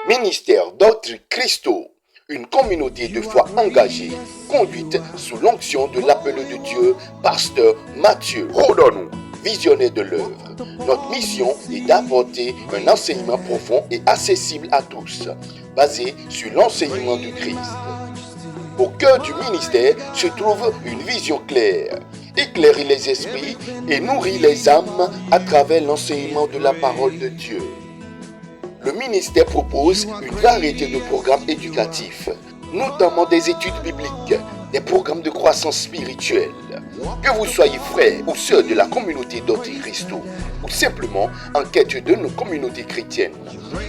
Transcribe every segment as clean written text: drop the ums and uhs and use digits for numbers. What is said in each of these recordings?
Ministère d'autres Christo, une communauté de foi engagée, conduite sous l'onction de l'appel de Dieu, pasteur Mathieu Rodonu, visionnaire de l'œuvre. Notre mission est d'apporter un enseignement profond et accessible à tous, basé sur l'enseignement du Christ. Au cœur du ministère se trouve une vision claire, éclairer les esprits et nourrir les âmes à travers l'enseignement de la parole de Dieu. Le ministère propose une variété de programmes éducatifs, notamment des études bibliques, des programmes de croissance spirituelle. Que vous soyez frère ou sœur de la communauté d'Autre Christo, ou simplement en quête de nos communautés chrétiennes,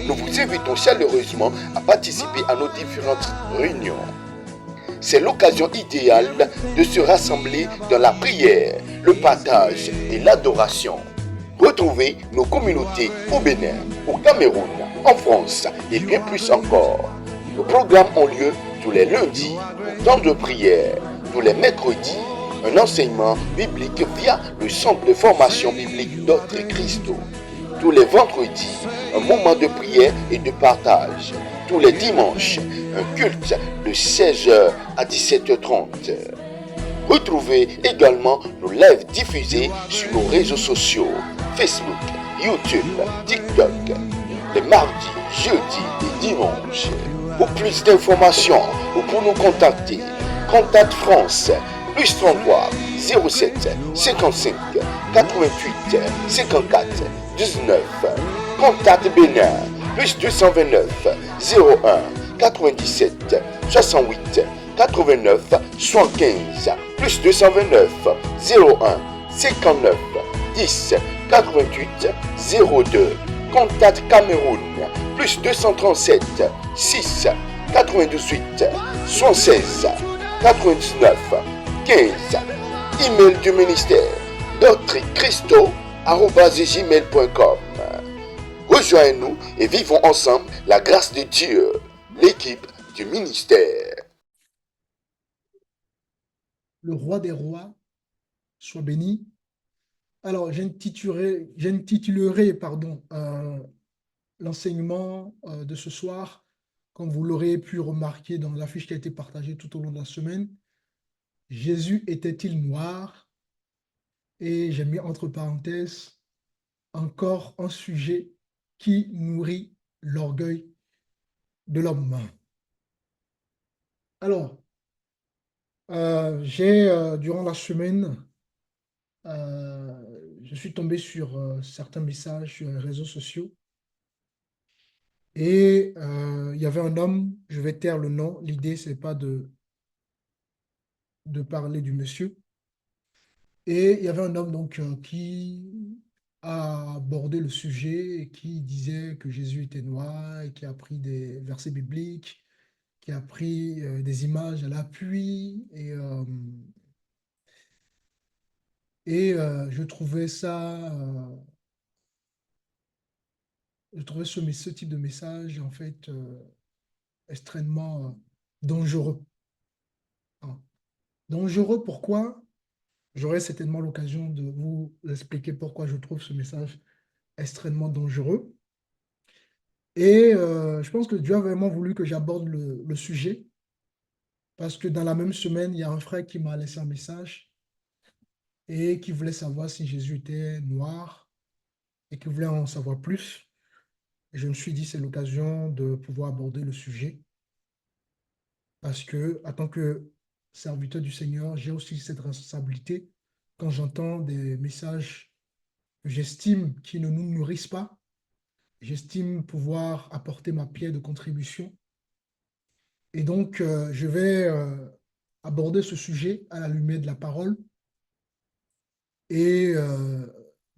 nous vous invitons chaleureusement à participer à nos différentes réunions. C'est l'occasion idéale de se rassembler dans la prière, le partage et l'adoration. Retrouvez nos communautés au Bénin, au Cameroun, en France et bien plus encore. Nos programmes ont lieu tous les lundis, au temps de prière, tous les mercredis, un enseignement biblique via le centre de formation biblique d'Autre Christo. Tous les vendredis, un moment de prière et de partage. Tous les dimanches, un culte de 16h à 17h30. Retrouvez également nos lives diffusés sur nos réseaux sociaux, Facebook, YouTube, TikTok, les mardis, jeudis et dimanches. Pour plus d'informations ou pour nous contacter, Contact France, plus 33 07 55 88 54 19. Contact Bénin, plus 229 01 97 68 89 75, plus 229 01 59 10 88 02. Contact Cameroun, plus 237 6 98 76 99 15. Email du ministère d'autrechristo@gmail.com. Rejoignez-nous et vivons ensemble la grâce de Dieu, l'équipe du ministère. Le roi des rois soit béni. Alors, j'intitulerai l'enseignement de ce soir, comme vous l'aurez pu remarquer dans l'affiche qui a été partagée tout au long de la semaine. Jésus était-il noir? Et j'ai mis entre parenthèses encore un sujet qui nourrit l'orgueil de l'homme. Alors, durant la semaine, je suis tombé sur certains messages sur les réseaux sociaux et il y avait un homme, je vais taire le nom, l'idée c'est pas de parler du monsieur, et il y avait un homme donc qui a abordé le sujet et qui disait que Jésus était noir et qui a pris des versets bibliques, qui a pris des images à l'appui et je trouvais ce type de message en fait extrêmement dangereux. Hein. Dangereux pourquoi? J'aurai certainement l'occasion de vous expliquer pourquoi je trouve ce message extrêmement dangereux. Et je pense que Dieu a vraiment voulu que j'aborde le sujet parce que dans la même semaine, il y a un frère qui m'a laissé un message et qui voulait savoir si Jésus était noir et qui voulait en savoir plus. Et je me suis dit, c'est l'occasion de pouvoir aborder le sujet parce que, en tant que serviteur du Seigneur, j'ai aussi cette responsabilité quand j'entends des messages que j'estime qui ne nous nourrissent pas. J'estime pouvoir apporter ma pierre de contribution. Et donc, je vais aborder ce sujet à la lumière de la parole. Et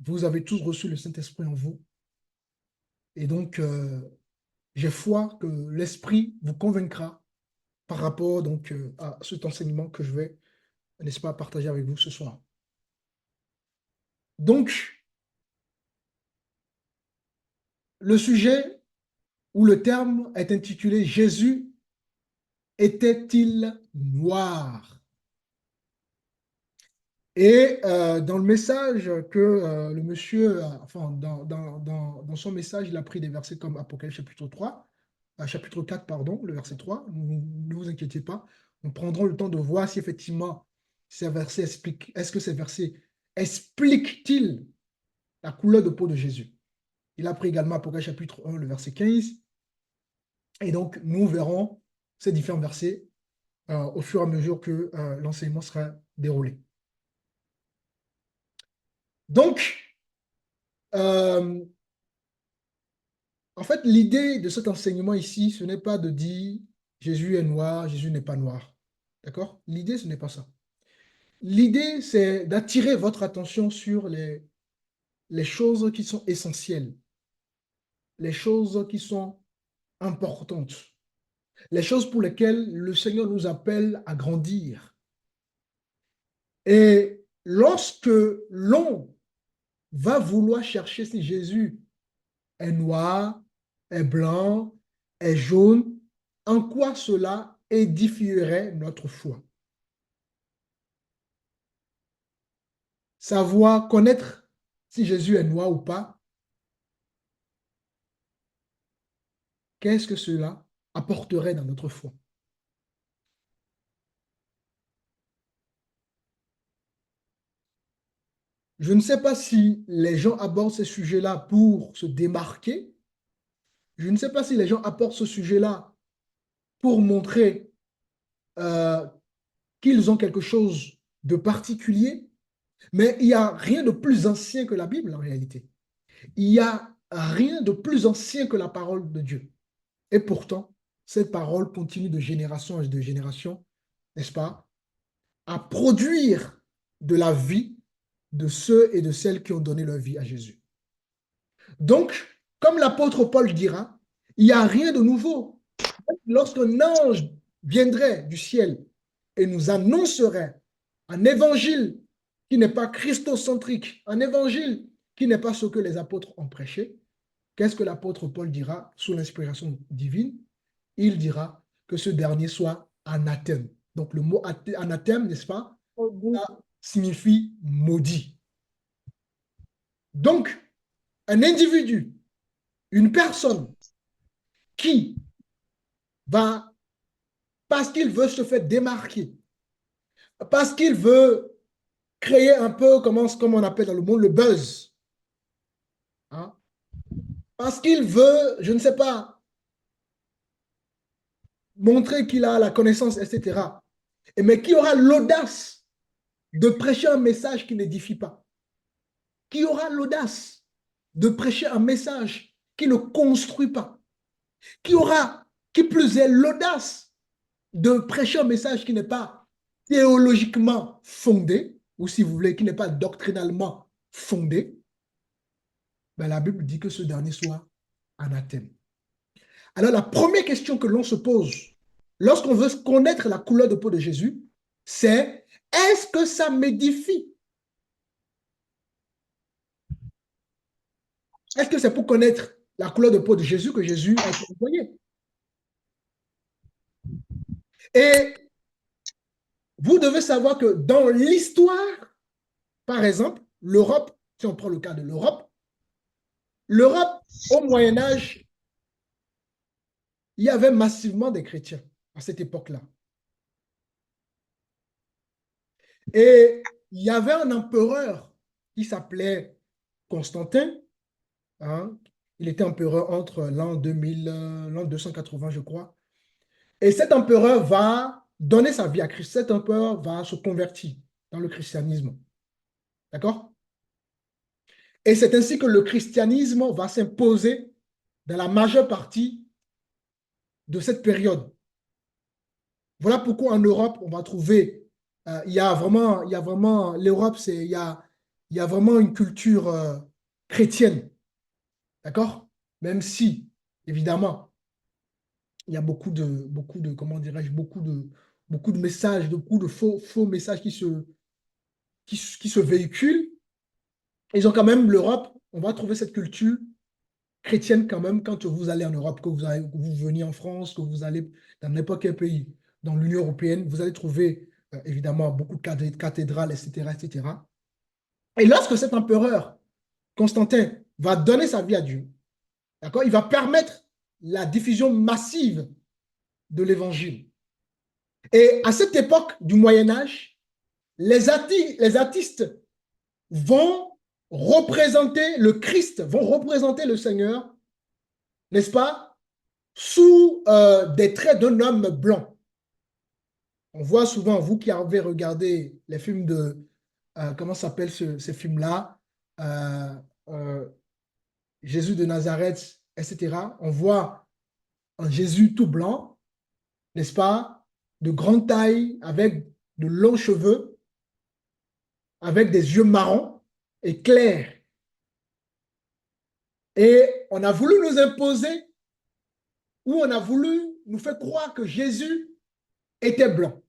vous avez tous reçu le Saint-Esprit en vous. Et donc, j'ai foi que l'Esprit vous convaincra par rapport donc, à cet enseignement que je vais, n'est-ce pas, partager avec vous ce soir. Donc, le sujet ou le terme est intitulé Jésus était-il noir? Et dans le message que le monsieur, enfin, dans son message, il a pris des versets comme Apocalypse chapitre 3, chapitre 4, pardon, le verset 3. Ne vous inquiétez pas. Nous prendrons le temps de voir si effectivement ces versets expliquent, est-ce que ces versets expliquent-ils la couleur de peau de Jésus? Il a pris également Apocalypse chapitre 1, le verset 15. Et donc, nous verrons ces différents versets au fur et à mesure que l'enseignement sera déroulé. Donc, en fait, l'idée de cet enseignement ici, ce n'est pas de dire Jésus est noir, Jésus n'est pas noir. D'accord? L'idée, ce n'est pas ça. L'idée, c'est d'attirer votre attention sur les choses qui sont essentielles, les choses qui sont importantes, les choses pour lesquelles le Seigneur nous appelle à grandir. Et lorsque l'on va vouloir chercher si Jésus est noir, est blanc, est jaune, en quoi cela édifierait notre foi? Savoir, connaître si Jésus est noir ou pas, qu'est-ce que cela apporterait dans notre foi? Je ne sais pas si les gens abordent ce sujet-là pour se démarquer. Je ne sais pas si les gens abordent ce sujet-là pour montrer euh, qu'ils ont quelque chose de particulier, mais il n'y a rien de plus ancien que la Bible en réalité. Il n'y a rien de plus ancien que la parole de Dieu. Et pourtant, cette parole continue de génération en génération, n'est-ce pas, à produire de la vie de ceux et de celles qui ont donné leur vie à Jésus. Donc, comme l'apôtre Paul dira, il n'y a rien de nouveau. Lorsqu'un ange viendrait du ciel et nous annoncerait un évangile qui n'est pas christocentrique, un évangile qui n'est pas ce que les apôtres ont prêché, qu'est-ce que l'apôtre Paul dira sous l'inspiration divine? Il dira que ce dernier soit anathème. Donc le mot anathème, n'est-ce pas? Ça signifie maudit. Donc, un individu, une personne qui va, parce qu'il veut se faire démarquer, parce qu'il veut créer un peu, comme on appelle dans le monde, le buzz, hein, parce qu'il veut, je ne sais pas, montrer qu'il a la connaissance, etc. Mais qui aura l'audace de prêcher un message qui n'édifie pas, qui aura l'audace de prêcher un message qui ne construit pas, qui aura, qui plus est, l'audace de prêcher un message qui n'est pas théologiquement fondé, ou si vous voulez, qui n'est pas doctrinalement fondé, ben la Bible dit que ce dernier soit anathème. Alors la première question que l'on se pose lorsqu'on veut connaître la couleur de peau de Jésus, c'est est-ce que ça m'édifie? Est-ce que c'est pour connaître la couleur de peau de Jésus que Jésus a été envoyé? Et vous devez savoir que dans l'histoire, par exemple, l'Europe, si on prend le cas de l'Europe, au Moyen Âge, il y avait massivement des chrétiens à cette époque-là. Et il y avait un empereur qui s'appelait Constantin. Hein, il était empereur entre l'an 2000, l'an 280, je crois. Et cet empereur va donner sa vie à Christ. Cet empereur va se convertir dans le christianisme. D'accord? Et c'est ainsi que le christianisme va s'imposer dans la majeure partie de cette période. Voilà pourquoi en Europe, on va trouver, il y a vraiment l'Europe, il y a vraiment une culture chrétienne. D'accord? Même si, évidemment, il y a comment dirais-je, beaucoup de messages, beaucoup de faux messages qui se véhiculent. Ils ont quand même l'Europe, on va trouver cette culture chrétienne quand même quand vous allez en Europe, que vous venez en France, que vous allez dans n'importe quel pays, dans l'Union européenne, vous allez trouver évidemment beaucoup de cathédrales, etc., etc. Et lorsque cet empereur, Constantin, va donner sa vie à Dieu, d'accord, il va permettre la diffusion massive de l'Évangile. Et à cette époque du Moyen Âge, les artistes vont représenter le Christ, vont représenter le Seigneur, n'est-ce pas, sous des traits d'un homme blanc. On voit souvent, vous qui avez regardé les films de, comment s'appelle ces films-là, euh, euh, Jésus de Nazareth, etc. On voit un Jésus tout blanc, n'est-ce pas, de grande taille, avec de longs cheveux, avec des yeux marrons et clairs. Et on a voulu nous imposer, ou on a voulu nous faire croire que Jésus était blanc.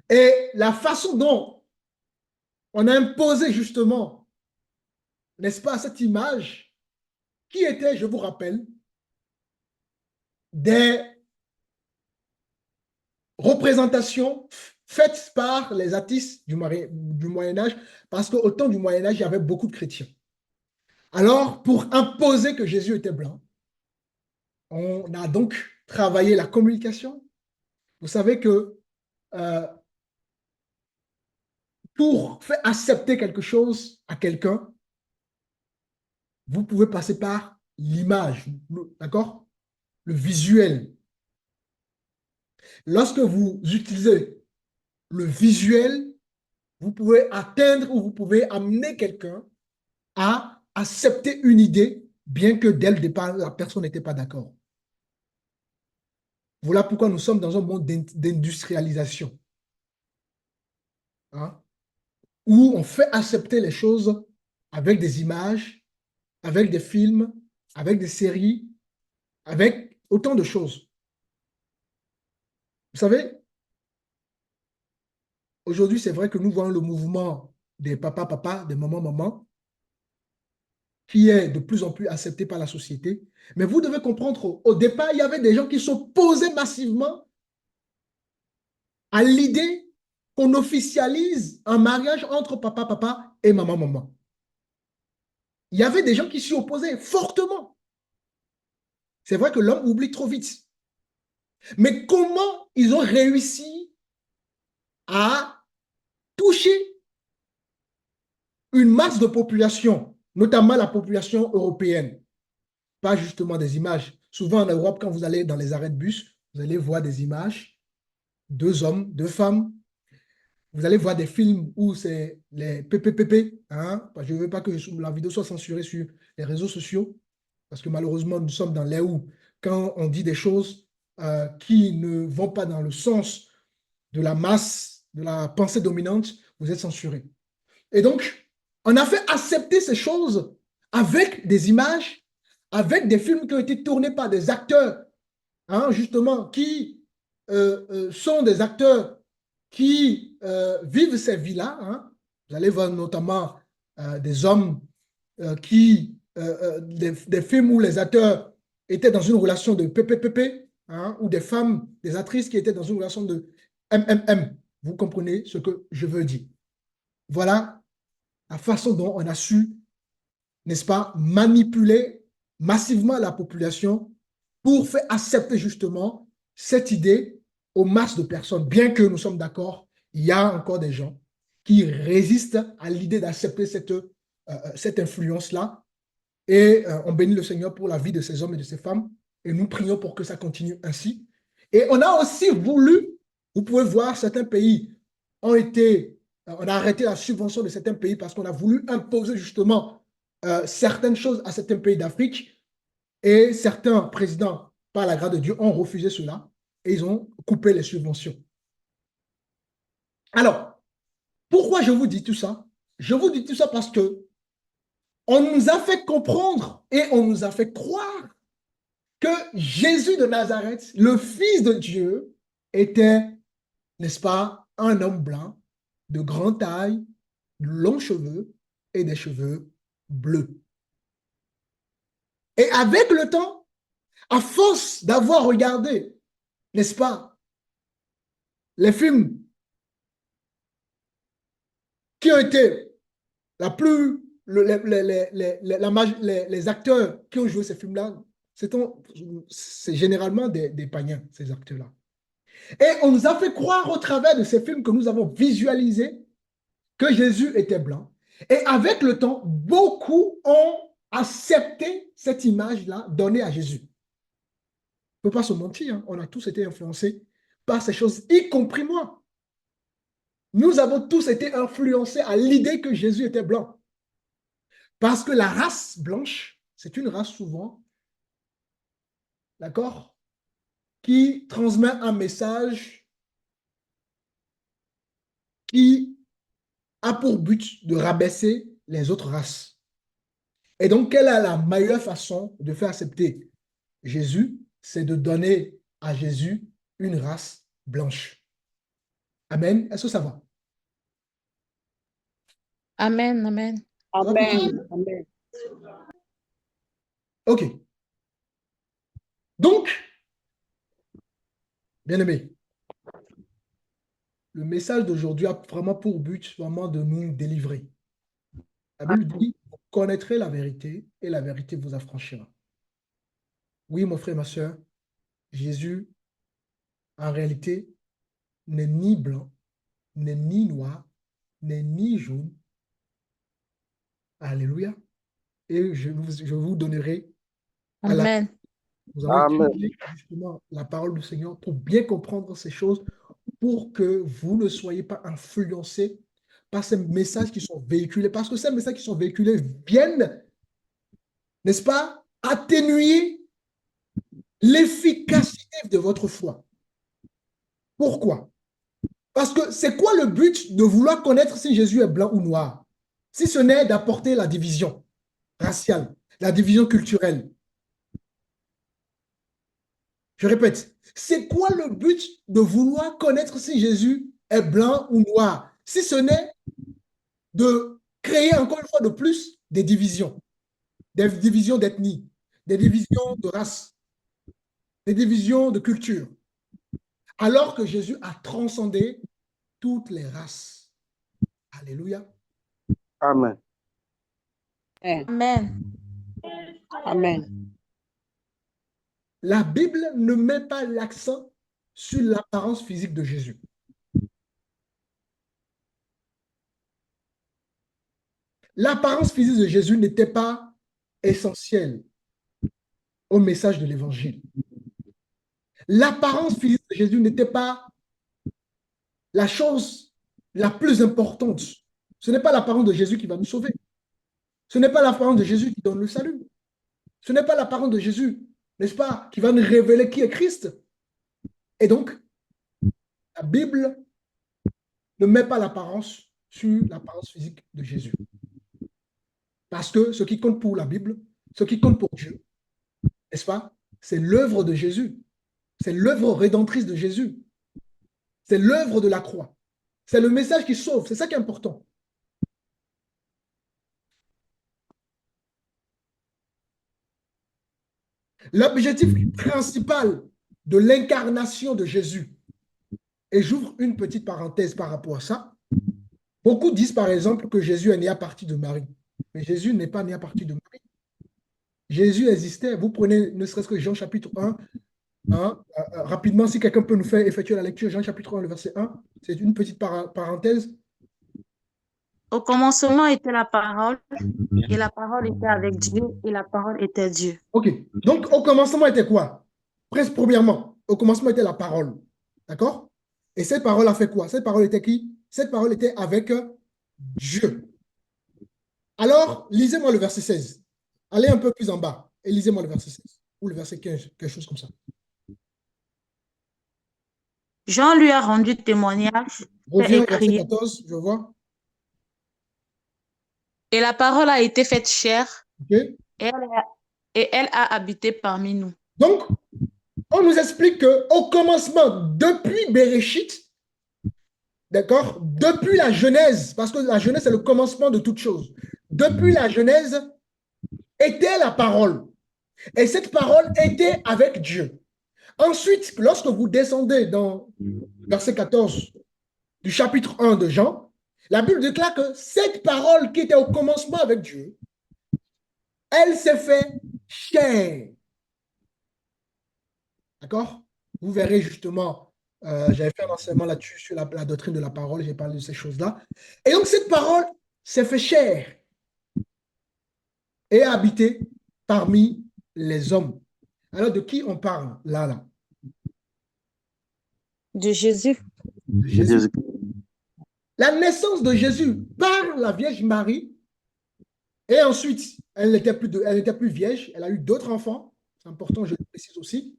Et la façon dont on a imposé justement, n'est-ce pas, cette image, qui était, je vous rappelle, des représentations faites par les artistes du Moyen-Âge, parce qu'au temps du Moyen-Âge, il y avait beaucoup de chrétiens. Alors, pour imposer que Jésus était blanc, on a donc travaillé la communication. Vous savez que euh, pour faire accepter quelque chose à quelqu'un, vous pouvez passer par l'image, d'accord? Le visuel. Lorsque vous utilisez le visuel, vous pouvez atteindre ou vous pouvez amener quelqu'un à accepter une idée, bien que dès le départ, la personne n'était pas d'accord. Voilà pourquoi nous sommes dans un monde d'industrialisation, hein, où on fait accepter les choses avec des images, avec des films, avec des séries, avec autant de choses. Vous savez, aujourd'hui, c'est vrai que nous voyons le mouvement des papas, des mamans, qui est de plus en plus accepté par la société. Mais vous devez comprendre, au départ, il y avait des gens qui s'opposaient massivement à l'idée qu'on officialise un mariage entre papa et maman. Il y avait des gens qui s'y opposaient fortement. C'est vrai que l'homme oublie trop vite. Mais comment ils ont réussi à toucher une masse de population, notamment la population européenne, pas justement des images. Souvent en Europe, quand vous allez dans les arrêts de bus, vous allez voir des images, deux hommes, deux femmes. Vous allez voir des films où c'est les PPPP, hein, je ne veux pas que la vidéo soit censurée sur les réseaux sociaux, parce que malheureusement, nous sommes dans les où, quand on dit des choses qui ne vont pas dans le sens de la masse, de la pensée dominante, vous êtes censuré. Et donc, on a fait accepter ces choses avec des images, avec des films qui ont été tournés par des acteurs, hein, justement, qui sont des acteurs qui vivent ces vies-là. Hein. Vous allez voir notamment des hommes des films où les acteurs étaient dans une relation de PPPP, hein, ou des femmes, des actrices qui étaient dans une relation de MMM. Vous comprenez ce que je veux dire. Voilà la façon dont on a su, n'est-ce pas, manipuler massivement la population pour faire accepter justement cette idée aux masses de personnes. Bien que nous sommes d'accord, il y a encore des gens qui résistent à l'idée d'accepter cette influence-là. Et on bénit le Seigneur pour la vie de ces hommes et de ces femmes. Et nous prions pour que ça continue ainsi. Et on a aussi voulu, vous pouvez voir, certains pays on a arrêté la subvention de certains pays parce qu'on a voulu imposer justement certaines choses à certains pays d'Afrique. Et certains présidents, par la grâce de Dieu, ont refusé cela et ils ont coupé les subventions. Alors, pourquoi je vous dis tout ça? Je vous dis tout ça parce que on nous a fait comprendre et on nous a fait croire que Jésus de Nazareth, le Fils de Dieu, était, n'est-ce pas, un homme blanc, de grande taille, de longs cheveux et des cheveux bleus. Et avec le temps, à force d'avoir regardé, n'est-ce pas, les films qui ont été la plus les acteurs qui ont joué ces films-là, c'est généralement des païens, ces acteurs-là. Et on nous a fait croire au travers de ces films que nous avons visualisé que Jésus était blanc. Et avec le temps, beaucoup ont accepté cette image-là donnée à Jésus. On ne peut pas se mentir, hein. On a tous été influencés par ces choses, y compris moi. Nous avons tous été influencés à l'idée que Jésus était blanc. Parce que la race blanche, c'est une race souvent, d'accord, qui transmet un message qui a pour but de rabaisser les autres races. Et donc, quelle est la meilleure façon de faire accepter Jésus? C'est de donner à Jésus une race blanche. Amen. Est-ce que ça va? Amen, amen. Amen. Amen. OK. Donc, bien aimé, le message d'aujourd'hui a vraiment pour but vraiment de nous délivrer. La Bible dit, vous connaîtrez la vérité et la vérité vous affranchira. Oui, mon frère, ma soeur, Jésus, en réalité, n'est ni blanc, n'est ni noir, n'est ni jaune. Alléluia. Et je vous donnerai à la... Amen. Nous allons étudier justement la parole du Seigneur pour bien comprendre ces choses, pour que vous ne soyez pas influencés par ces messages qui sont véhiculés. Parce que ces messages qui sont véhiculés viennent, n'est-ce pas, atténuer l'efficacité de votre foi. Pourquoi? Parce que c'est quoi le but de vouloir connaître si Jésus est blanc ou noir? Si ce n'est d'apporter la division raciale, la division culturelle. Je répète, c'est quoi le but de vouloir connaître si Jésus est blanc ou noir? Si ce n'est de créer encore une fois de plus des divisions d'ethnie, des divisions de race, des divisions de culture. Alors que Jésus a transcendé toutes les races. Alléluia. Amen. Amen. Amen. La Bible ne met pas l'accent sur l'apparence physique de Jésus. L'apparence physique de Jésus n'était pas essentielle au message de l'Évangile. L'apparence physique de Jésus n'était pas la chose la plus importante. Ce n'est pas l'apparence de Jésus qui va nous sauver. Ce n'est pas l'apparence de Jésus qui donne le salut. Ce n'est pas l'apparence de Jésus, n'est-ce pas, qui va nous révéler qui est Christ. Et donc, la Bible ne met pas l'apparence sur l'apparence physique de Jésus. Parce que ce qui compte pour la Bible, ce qui compte pour Dieu, n'est-ce pas, c'est l'œuvre de Jésus. C'est l'œuvre rédemptrice de Jésus. C'est l'œuvre de la croix. C'est le message qui sauve. C'est ça qui est important. L'objectif principal de l'incarnation de Jésus, et j'ouvre une petite parenthèse par rapport à ça, beaucoup disent par exemple que Jésus est né à partir de Marie. Mais Jésus n'est pas né à partir de Marie. Jésus existait. Vous prenez ne serait-ce que Jean chapitre 1, hein, rapidement, si quelqu'un peut nous faire effectuer la lecture, Jean chapitre 1, le verset 1, c'est une petite parenthèse. Au commencement était la parole, et la parole était avec Dieu, et la parole était Dieu. OK. Donc, au commencement était quoi? Presque premièrement, au commencement était la parole. D'accord? Et cette parole a fait quoi? Cette parole était qui? Cette parole était avec Dieu. Alors, lisez-moi le verset 16. Allez un peu plus en bas et lisez-moi le verset 16 ou le verset 15, quelque chose comme ça. Jean lui a rendu témoignage, Reviens au fait verset écrire, 14, je vois. et la parole a été faite chair, OK? et elle a habité parmi nous. Donc, on nous explique qu'au commencement, depuis Béréchit, d'accord, depuis la Genèse, parce que la Genèse, c'est le commencement de toute chose. Depuis la Genèse, était la parole. Et cette parole était avec Dieu. Ensuite, lorsque vous descendez dans verset 14 du chapitre 1 de Jean, La Bible déclare que cette parole qui était au commencement avec Dieu, elle s'est fait chair. D'accord? Vous verrez justement, j'avais fait un enseignement là-dessus sur la doctrine de la parole, j'ai parlé de ces choses-là. Et donc cette parole s'est fait chair et a habité parmi les hommes. Alors de qui on parle là? De Jésus. De Jésus. La naissance de Jésus par la Vierge Marie, et ensuite, elle n'était plus vierge, elle a eu d'autres enfants, c'est important, je le précise aussi.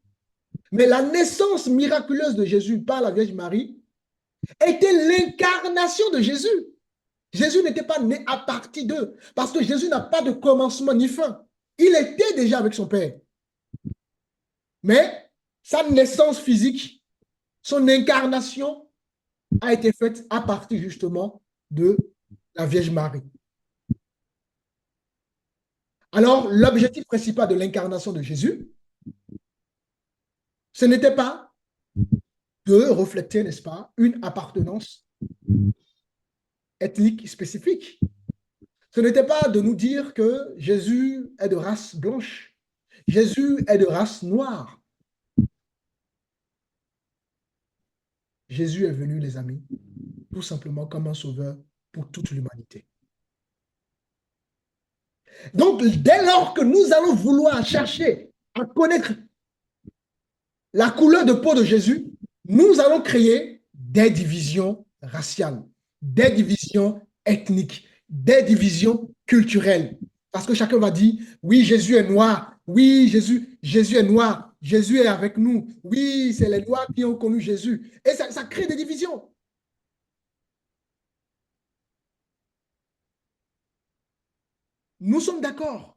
Mais la naissance miraculeuse de Jésus par la Vierge Marie était l'incarnation de Jésus. Jésus n'était pas né à partir d'eux, parce que Jésus n'a pas de commencement ni fin. Il était déjà avec son Père. Mais sa naissance physique, son incarnation a été faite à partir justement de la Vierge Marie. Alors, l'objectif principal de l'incarnation de Jésus, ce n'était pas de refléter, n'est-ce pas, une appartenance ethnique spécifique. Ce n'était pas de nous dire que Jésus est de race blanche, Jésus est de race noire. Jésus est venu, les amis, tout simplement comme un sauveur pour toute l'humanité. Donc, dès lors que nous allons vouloir chercher à connaître la couleur de peau de Jésus, nous allons créer des divisions raciales, des divisions ethniques, des divisions culturelles. Parce que chacun va dire, oui, Jésus est noir, oui, Jésus est noir, Jésus est avec nous, oui, c'est les Noirs qui ont connu Jésus. Et ça crée des divisions. Nous sommes d'accord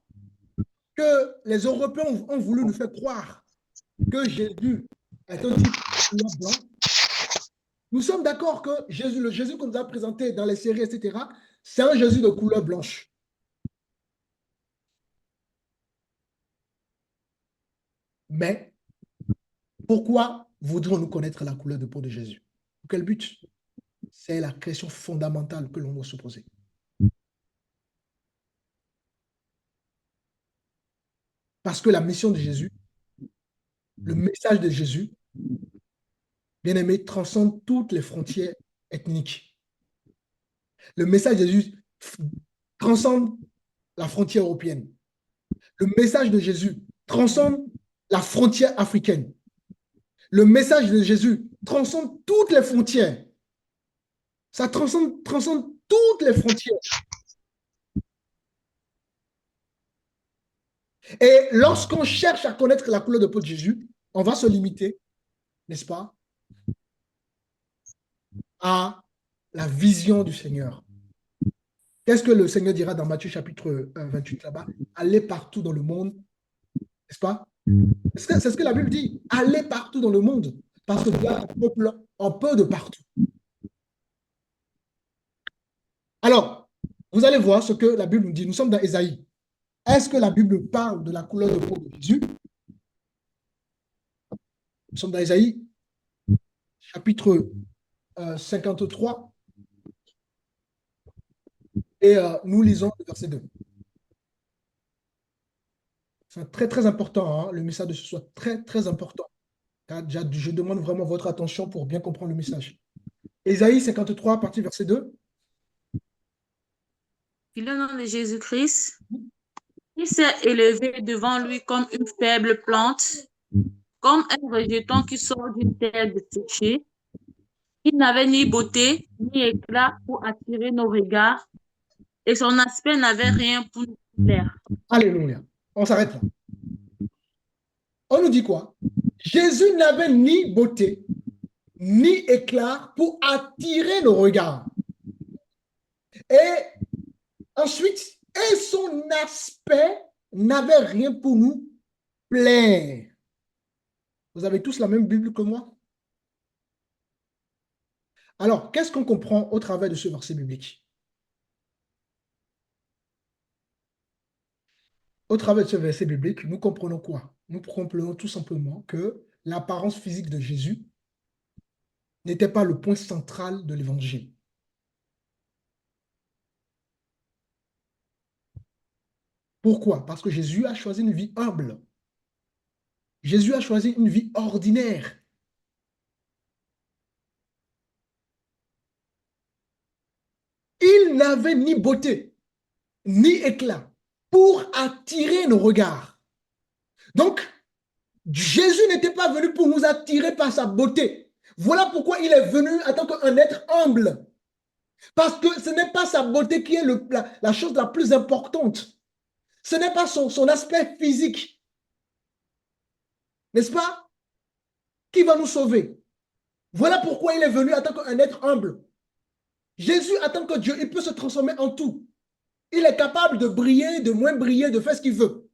que les Européens ont voulu nous faire croire que Jésus est un type de blanc. Nous sommes d'accord que le Jésus qu'on nous a présenté dans les séries, etc., c'est un Jésus de couleur blanche. Mais pourquoi voudrions-nous connaître la couleur de peau de Jésus? Pour quel but? C'est la question fondamentale que l'on doit se poser. Parce que la mission de Jésus, le message de Jésus, bien aimé, transcende toutes les frontières ethniques. Le message de Jésus transcende la frontière européenne. Le message de Jésus transcende la frontière africaine. Le message de Jésus transcende toutes les frontières. Ça transcende toutes les frontières. Et lorsqu'on cherche à connaître la couleur de peau de Jésus, on va se limiter, n'est-ce pas, à la vision du Seigneur. Qu'est-ce que le Seigneur dira dans Matthieu chapitre 28 là-bas? Allez partout dans le monde, n'est-ce pas? C'est ce que la Bible dit. Allez partout dans le monde, parce que Dieu a un peuple en peu de partout. Alors, vous allez voir ce que la Bible nous dit. Nous sommes dans Ésaïe. Est-ce que la Bible parle de la couleur de peau de Jésus? Nous sommes dans Ésaïe, chapitre 53. Et nous lisons le verset 2. C'est très, très important, hein, le message de ce soir, très, très important. Je demande vraiment votre attention pour bien comprendre le message. Ésaïe 53, partie verset 2. Puis le nom de Jésus-Christ, il s'est élevé devant lui comme une faible plante, comme un rejeton qui sort d'une terre desséchée. Il n'avait ni beauté, ni éclat pour attirer nos regards, et son aspect n'avait rien pour nous plaire. Alléluia. On s'arrête là. On nous dit quoi? Jésus n'avait ni beauté, ni éclat pour attirer nos regards. Et ensuite, et son aspect n'avait rien pour nous plaire. Vous avez tous la même Bible que moi? Alors, qu'est-ce qu'on comprend au travers de ce verset biblique? Au travers de ce verset biblique, nous comprenons quoi? Nous comprenons tout simplement que l'apparence physique de Jésus n'était pas le point central de l'évangile. Pourquoi? Parce que Jésus a choisi une vie humble. Jésus a choisi une vie ordinaire. Il n'avait ni beauté, ni éclat pour attirer nos regards. Donc, Jésus n'était pas venu pour nous attirer par sa beauté. Voilà pourquoi il est venu en tant qu'un être humble. Parce que ce n'est pas sa beauté qui est la chose la plus importante. Ce n'est pas son aspect physique. N'est-ce pas? Qui va nous sauver. Voilà pourquoi il est venu en tant qu'un être humble. Jésus, en tant que Dieu, il peut se transformer en tout. Il est capable de briller, de moins briller, de faire ce qu'il veut.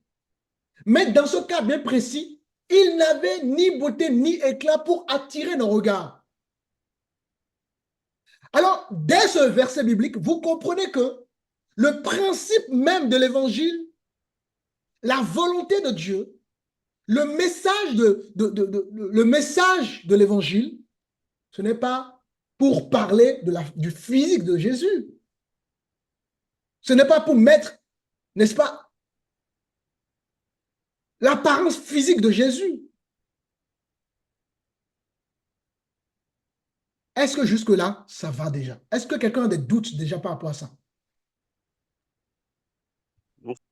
Mais dans ce cas bien précis, il n'avait ni beauté ni éclat pour attirer nos regards. Alors, dès ce verset biblique, vous comprenez que le principe même de l'évangile, la volonté de Dieu, le message de l'évangile, ce n'est pas pour parler du physique de Jésus. Ce n'est pas pour mettre, n'est-ce pas, l'apparence physique de Jésus. Est-ce que jusque-là, ça va déjà? Est-ce que quelqu'un a des doutes déjà par rapport à ça?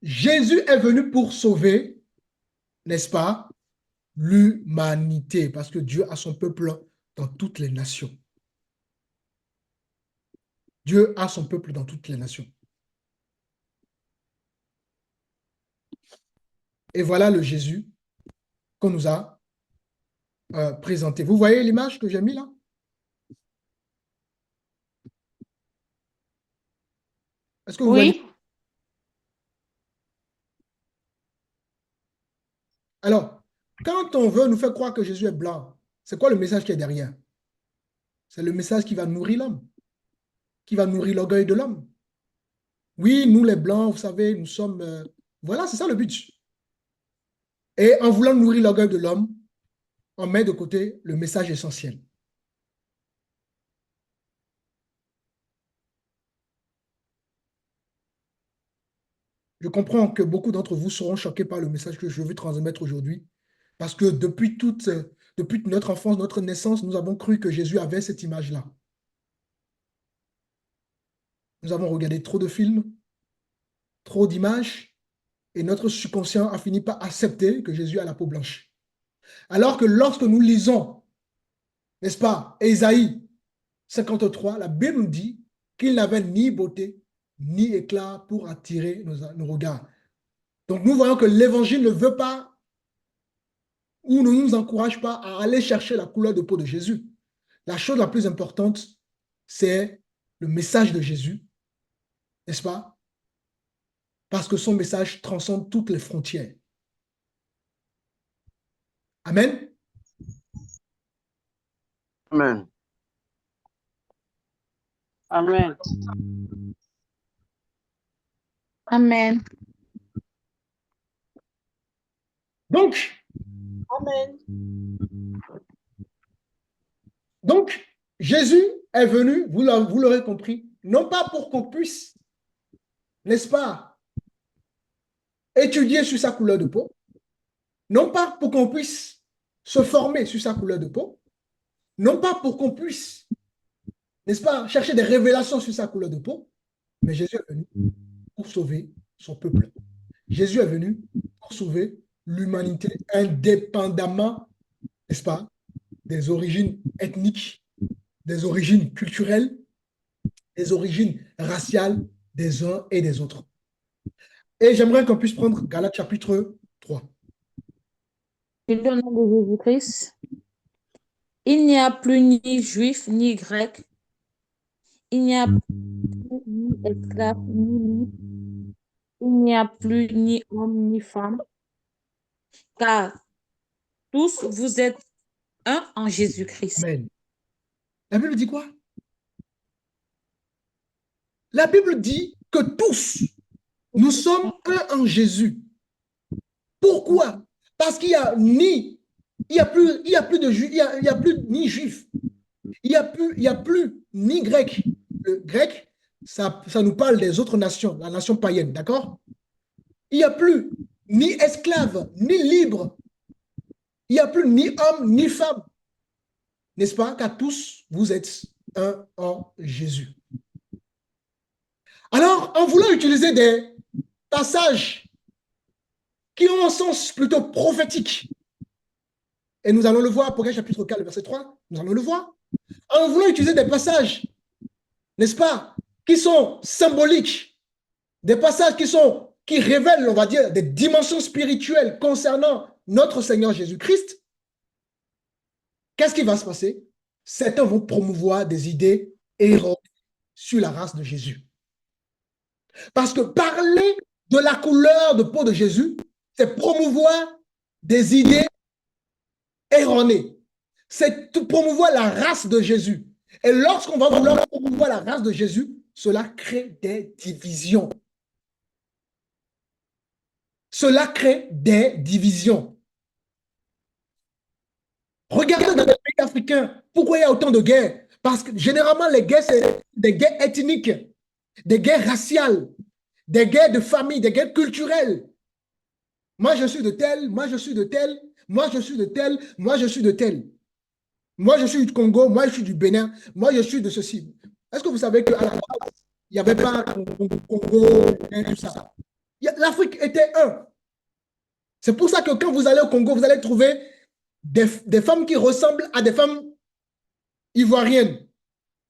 Jésus est venu pour sauver, n'est-ce pas, l'humanité, parce que Dieu a son peuple dans toutes les nations. Dieu a son peuple dans toutes les nations. Et voilà le Jésus qu'on nous a présenté. Vous voyez l'image que j'ai mis là? Est-ce que vous voyez? Alors, quand on veut nous faire croire que Jésus est blanc, c'est quoi le message qui est derrière? C'est le message qui va nourrir l'homme, qui va nourrir l'orgueil de l'homme. Oui, nous les blancs, vous savez, nous sommes... voilà, c'est ça le but. Et en voulant nourrir l'orgueil de l'homme, on met de côté le message essentiel. Je comprends que beaucoup d'entre vous seront choqués par le message que je veux transmettre aujourd'hui, parce que depuis notre enfance, notre naissance, nous avons cru que Jésus avait cette image-là. Nous avons regardé trop de films, trop d'images, et notre subconscient a fini par accepter que Jésus a la peau blanche. Alors que lorsque nous lisons, n'est-ce pas, Ésaïe 53, la Bible nous dit qu'il n'avait ni beauté, ni éclat pour attirer nos regards. Donc nous voyons que l'Évangile ne veut pas ou ne nous encourage pas à aller chercher la couleur de peau de Jésus. La chose la plus importante, c'est le message de Jésus, n'est-ce pas? Parce que son message transcende toutes les frontières. Amen. Amen. Amen. Amen. Donc, Amen. Donc, Jésus est venu, vous l'aurez compris, non pas pour qu'on puisse, n'est-ce pas, étudier sur sa couleur de peau, non pas pour qu'on puisse se former sur sa couleur de peau, non pas pour qu'on puisse, n'est-ce pas, chercher des révélations sur sa couleur de peau, mais Jésus est venu pour sauver son peuple. Jésus est venu pour sauver l'humanité indépendamment, n'est-ce pas, des origines ethniques, des origines culturelles, des origines raciales des uns et des autres. Et j'aimerais qu'on puisse prendre Galates chapitre 3. Et le nom de Jésus-Christ, il n'y a plus ni juif ni grec, il n'y a plus ni esclave ni libre, il n'y a plus ni homme ni femme, car tous vous êtes un en Jésus-Christ. Amen. La Bible dit quoi? La Bible dit que tous, nous sommes un en Jésus. Pourquoi? Parce qu'il y a plus de juifs, il y a plus ni juifs, il y a plus ni grec. Le grec, ça nous parle des autres nations, la nation païenne, d'accord? Il n'y a plus ni esclave, ni libre. Il n'y a plus ni homme, ni femme. N'est-ce pas? Car tous, vous êtes un en Jésus. Alors, en voulant utiliser des passages qui ont un sens plutôt prophétique, et nous allons le voir, Apocalypse chapitre 4, verset 3, nous allons le voir, en voulant utiliser des passages, n'est-ce pas, qui sont symboliques, des passages qui révèlent, on va dire, des dimensions spirituelles concernant notre Seigneur Jésus-Christ, qu'est-ce qui va se passer? Certains vont promouvoir des idées erronées sur la race de Jésus. Parce que parler de la couleur de peau de Jésus, c'est promouvoir des idées erronées. C'est promouvoir la race de Jésus. Et lorsqu'on va vouloir promouvoir la race de Jésus, cela crée des divisions. Cela crée des divisions. Regardez dans les pays africains, pourquoi il y a autant de guerres? Parce que généralement, les guerres, c'est des guerres ethniques, des guerres raciales, des guerres de famille, des guerres culturelles. Moi, je suis de tel, moi, je suis de tel, moi, je suis de tel, moi, je suis de tel. Moi, je suis du Congo, moi, je suis du Bénin, moi, je suis de ceci. Est-ce que vous savez qu'à la base, il n'y avait pas Congo, et tout ça? L'Afrique était un. C'est pour ça que quand vous allez au Congo, vous allez trouver des femmes qui ressemblent à des femmes ivoiriennes,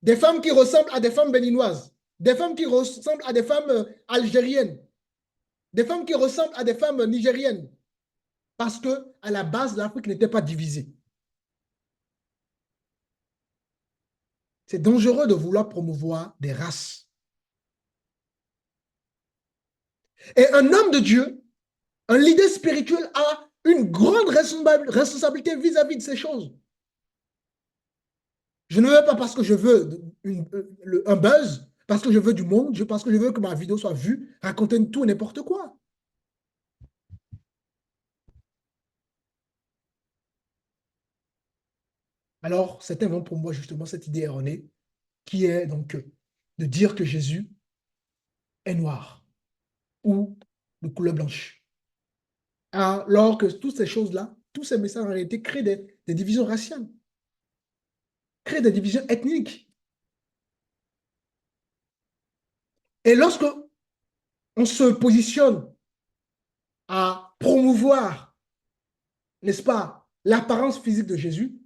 des femmes qui ressemblent à des femmes béninoises, des femmes qui ressemblent à des femmes algériennes, des femmes qui ressemblent à des femmes nigériennes. Parce qu'à la base, l'Afrique n'était pas divisée. C'est dangereux de vouloir promouvoir des races. Et un homme de Dieu, un leader spirituel a une grande responsabilité vis-à-vis de ces choses. Je ne veux pas parce que je veux un buzz, parce que je veux du monde, parce que je veux que ma vidéo soit vue, raconter tout et n'importe quoi. Alors, certains vont pour moi justement cette idée erronée qui est donc de dire que Jésus est noir ou de couleur blanche. Alors que toutes ces choses-là, tous ces messages en réalité créent des divisions raciales, créent des divisions ethniques. Et lorsque on se positionne à promouvoir, n'est-ce pas, l'apparence physique de Jésus,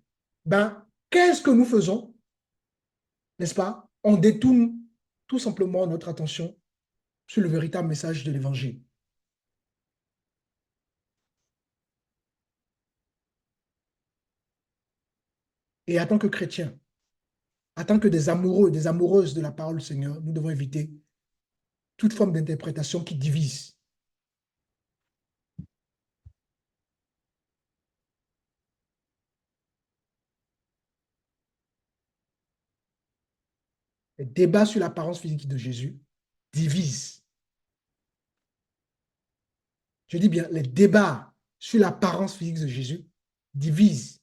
ben, qu'est-ce que nous faisons? N'est-ce pas? On détourne tout simplement notre attention sur le véritable message de l'Évangile. Et en tant que chrétiens, en tant que des amoureux, des amoureuses de la parole du Seigneur, nous devons éviter toute forme d'interprétation qui divise. Les débats sur l'apparence physique de Jésus divisent. Je dis bien, les débats sur l'apparence physique de Jésus divisent.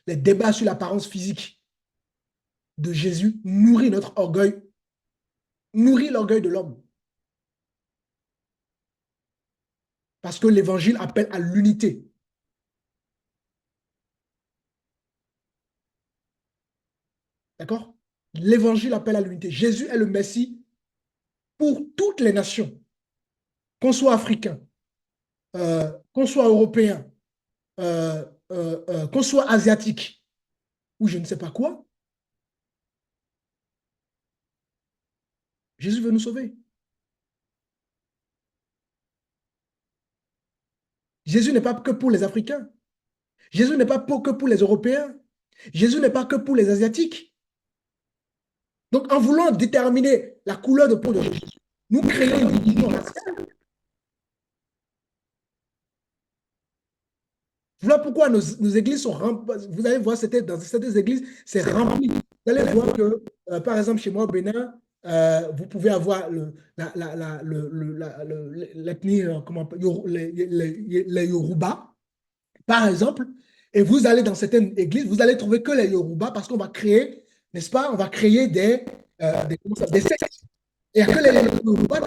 Les débats sur l'apparence physique de Jésus nourrit notre orgueil, nourrit l'orgueil de l'homme. Parce que l'Évangile appelle à l'unité. D'accord? L'Évangile appelle à l'unité. Jésus est le Messie pour toutes les nations. Qu'on soit africain, qu'on soit européen, qu'on soit asiatique, ou je ne sais pas quoi. Jésus veut nous sauver. Jésus n'est pas que pour les Africains. Jésus n'est pas que pour les Européens. Jésus n'est pas que pour les Asiatiques. Donc, en voulant déterminer la couleur de peau de Jésus, nous créons une division raciale. Voilà pourquoi nos églises sont remplies. Vous allez voir, dans certaines églises, c'est rempli. Vous allez voir que, par exemple, chez moi au Bénin, vous pouvez avoir l'ethnie, les Yoruba, par exemple, et vous allez dans certaines églises, vous allez trouver que les Yoruba parce qu'on va créer, n'est-ce pas, on va créer des sectes. Et il n'y a que les Yoruba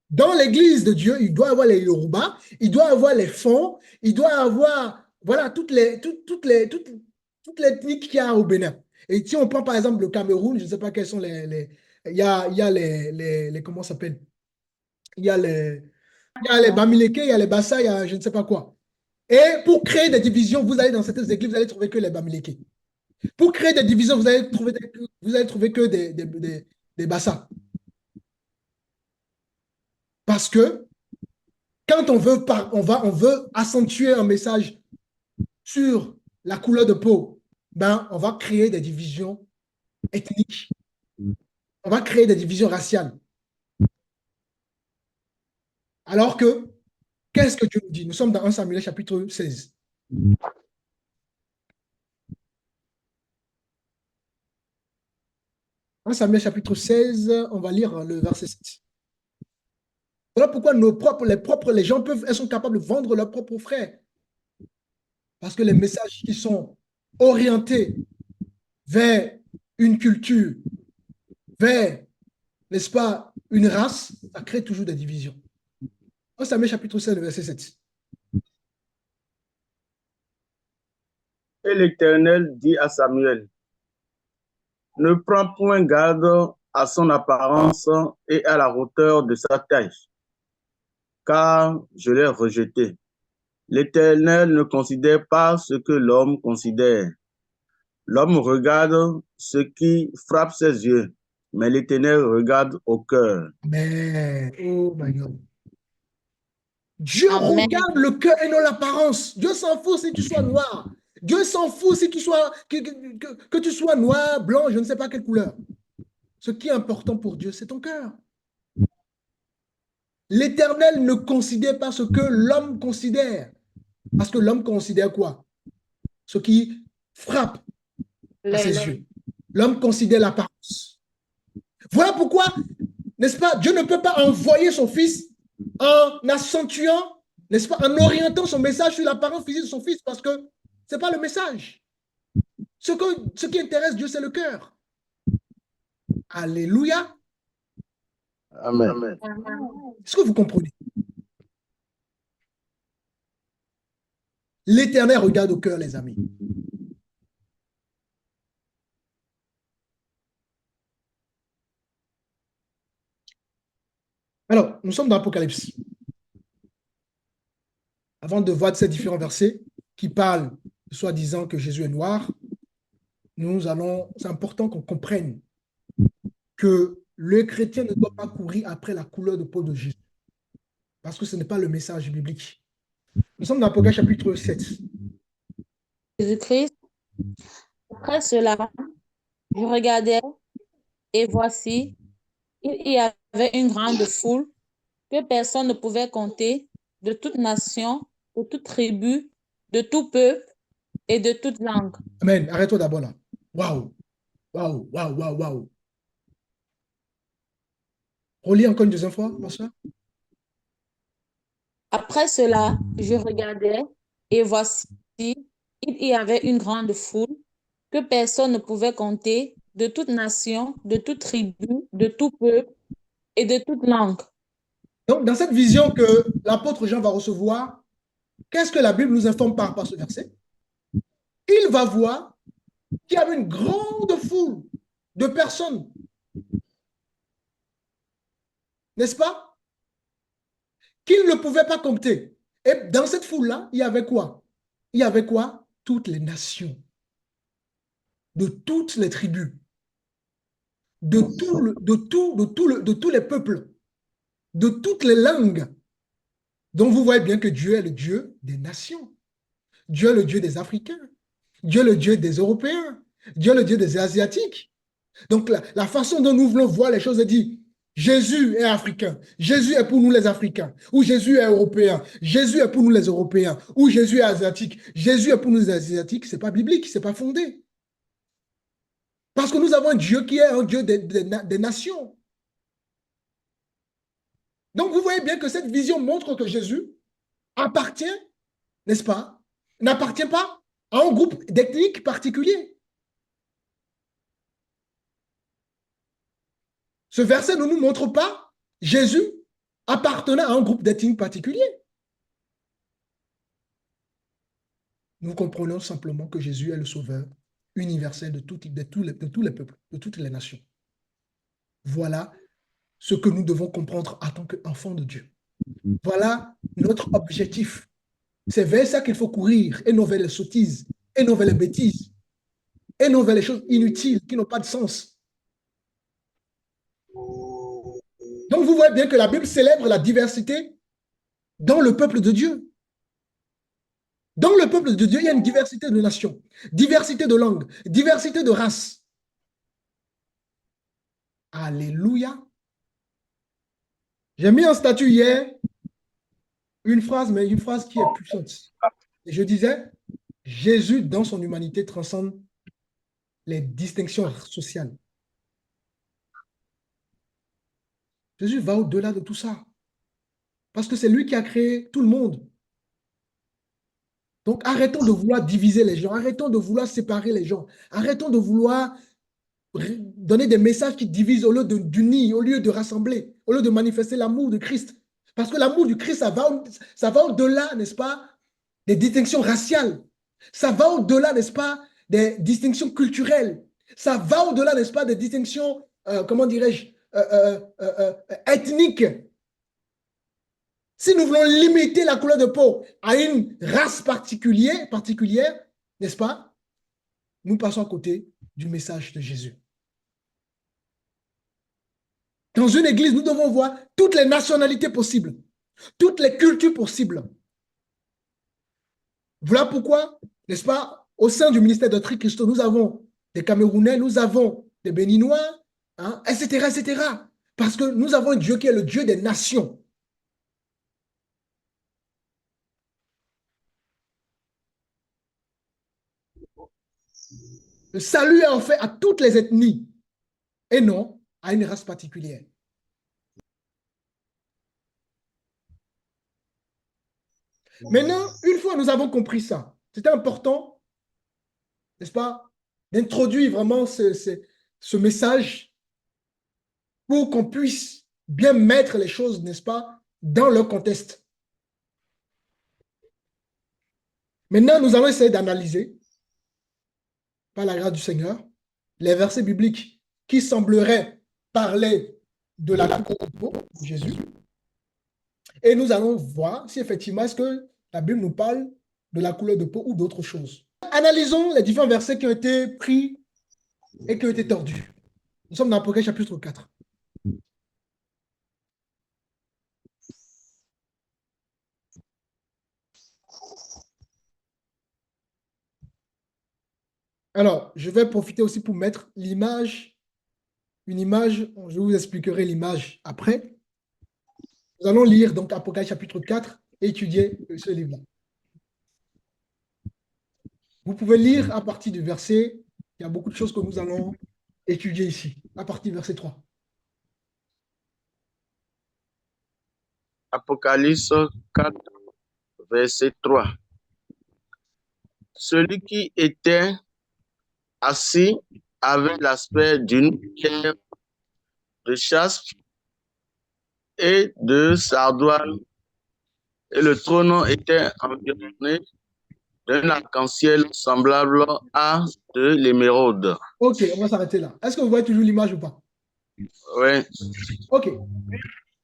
Dans l'église de Dieu, il doit avoir les Yoruba, il doit avoir les Fonds, il doit avoir, voilà, toute l'ethnie qu'il y a au Bénin. Et si on prend par exemple le Cameroun, je ne sais pas quels sont il y a comment ça s'appelle? Il y a il y a les Bamileke, il y a les Bassa, il y a je ne sais pas quoi. Et pour créer des divisions, vous allez dans certaines églises, vous allez trouver que les Bamileke. Pour créer des divisions, vous allez trouver que des Bassa. Parce que quand on veut accentuer un message sur la couleur de peau, ben, on va créer des divisions ethniques. On va créer des divisions raciales. Alors que, qu'est-ce que Dieu nous dit? Nous sommes dans 1 Samuel chapitre 16. 1 Samuel chapitre 16, on va lire le verset 7. Voilà pourquoi les gens elles sont capables de vendre leurs propres frères. Parce que les messages qui sont orientés vers une culture, vers, n'est-ce pas, une race, ça crée toujours des divisions. 1 Samuel chapitre 16, verset 7. Et l'Éternel dit à Samuel, ne prends point garde à son apparence et à la hauteur de sa taille, car je l'ai rejeté. L'Éternel ne considère pas ce que l'homme considère. L'homme regarde ce qui frappe ses yeux, mais l'Éternel regarde au cœur. Mais, oh my God. Dieu Amen. regarde le cœur et non l'apparence. Dieu s'en fout si tu sois noir. Dieu s'en fout si tu sois, que tu sois noir, blanc, je ne sais pas quelle couleur. Ce qui est important pour Dieu, c'est ton cœur. L'Éternel ne considère pas ce que l'homme considère. Parce que l'homme considère quoi? Ce qui frappe à ses yeux. L'homme considère l'apparence. Voilà pourquoi, n'est-ce pas, Dieu ne peut pas envoyer son fils en accentuant, n'est-ce pas, en orientant son message sur l'apparence physique de son fils, parce que ce n'est pas le message. Ce qui intéresse Dieu, c'est le cœur. Alléluia. Amen. Est-ce que vous comprenez? L'Éternel regarde au cœur, les amis. Alors, nous sommes dans l'Apocalypse. Avant de voir ces différents versets qui parlent, soi-disant, que Jésus est noir, c'est important qu'on comprenne que le chrétien ne doit pas courir après la couleur de peau de Jésus. Parce que ce n'est pas le message biblique. Nous sommes dans l'Apocalypse chapitre 7. Jésus-Christ. Après cela, je regardais et voici, il y avait une grande foule que personne ne pouvait compter, de toute nation, de toute tribu, de tout peuple et de toute langue. Amen. Arrête-toi d'abord là. Waouh. Waouh, waouh, waouh, waouh. Relis encore une deuxième fois, bonsoir. Après cela, je regardais et voici, il y avait une grande foule que personne ne pouvait compter, de toute nation, de toute tribu, de tout peuple et de toute langue. Donc, dans cette vision que l'apôtre Jean va recevoir, qu'est-ce que la Bible nous informe par ce verset? Il va voir qu'il y avait une grande foule de personnes. N'est-ce pas? Qu'il ne pouvait pas compter. Et dans cette foule-là, il y avait quoi? Il y avait quoi? Toutes les nations, de toutes les tribus, de tous les peuples, de toutes les langues. Donc vous voyez bien que Dieu est le Dieu des nations. Dieu est le Dieu des Africains. Dieu est le Dieu des Européens. Dieu est le Dieu des Asiatiques. Donc la façon dont nous voulons voir les choses est dit, Jésus est africain, Jésus est pour nous les Africains, ou Jésus est européen, Jésus est pour nous les Européens, ou Jésus est asiatique, Jésus est pour nous les Asiatiques, ce n'est pas biblique, ce n'est pas fondé. Parce que nous avons un Dieu qui est un Dieu des nations. Donc vous voyez bien que cette vision montre que Jésus appartient, n'est-ce pas, n'appartient pas à un groupe d'ethniques particulier. Ce verset ne nous montre pas Jésus appartenant à un groupe d'ethnie particulier. Nous comprenons simplement que Jésus est le sauveur universel de tous les peuples, de toutes les nations. Voilà ce que nous devons comprendre en tant qu'enfants de Dieu. Voilà notre objectif. C'est vers ça qu'il faut courir, et non vers les sottises, et non vers les bêtises, et non vers les choses inutiles qui n'ont pas de sens. Donc vous voyez bien que la Bible célèbre la diversité dans le peuple de Dieu. Dans le peuple de Dieu, il y a une diversité de nations, diversité de langues, diversité de races. Alléluia. J'ai mis en statut hier une phrase, mais une phrase qui est puissante. Et je disais, Jésus, dans son humanité, transcende les distinctions sociales. Jésus va au-delà de tout ça. Parce que c'est lui qui a créé tout le monde. Donc arrêtons de vouloir diviser les gens, arrêtons de vouloir séparer les gens, arrêtons de vouloir donner des messages qui divisent au lieu d'unir, au lieu de rassembler, au lieu de manifester l'amour de Christ. Parce que l'amour du Christ, ça va au-delà, n'est-ce pas, des distinctions raciales. Ça va au-delà, n'est-ce pas, des distinctions culturelles. Ça va au-delà, n'est-ce pas, des distinctions, comment dirais-je, ethniques. Si nous voulons limiter la couleur de peau à une race particulière, n'est-ce pas, nous passons à côté du message de Jésus. Dans une église, nous devons voir toutes les nationalités possibles, toutes les cultures possibles. Voilà pourquoi, n'est-ce pas, au sein du ministère de Christo, nous avons des Camerounais, nous avons des Béninois, hein, etc., etc. Parce que nous avons un Dieu qui est le Dieu des nations. Le salut est en fait à toutes les ethnies et non à une race particulière. Maintenant, une fois nous avons compris ça, c'était important, n'est-ce pas, d'introduire vraiment ce message pour qu'on puisse bien mettre les choses, n'est-ce pas, dans leur contexte. Maintenant, nous allons essayer d'analyser, par la grâce du Seigneur, les versets bibliques qui sembleraient parler de la couleur de peau de Jésus. Et nous allons voir si effectivement, est-ce que la Bible nous parle de la couleur de peau ou d'autres choses. Analysons les différents versets qui ont été pris et qui ont été tordus. Nous sommes dans Apocalypse chapitre 4. Alors, je vais profiter aussi pour mettre l'image, une image, je vous expliquerai l'image après. Nous allons lire donc Apocalypse chapitre 4 et étudier ce livre-là. Vous pouvez lire à partir du verset, il y a beaucoup de choses que nous allons étudier ici, à partir du verset 3. Apocalypse 4, verset 3. Celui qui était assis avait l'aspect d'une pierre de jaspe et de sardoine, et le trône était environné d'un arc-en-ciel semblable à de l'émeraude. Ok, on va s'arrêter là. Est-ce que vous voyez toujours l'image ou pas? Oui. Ok.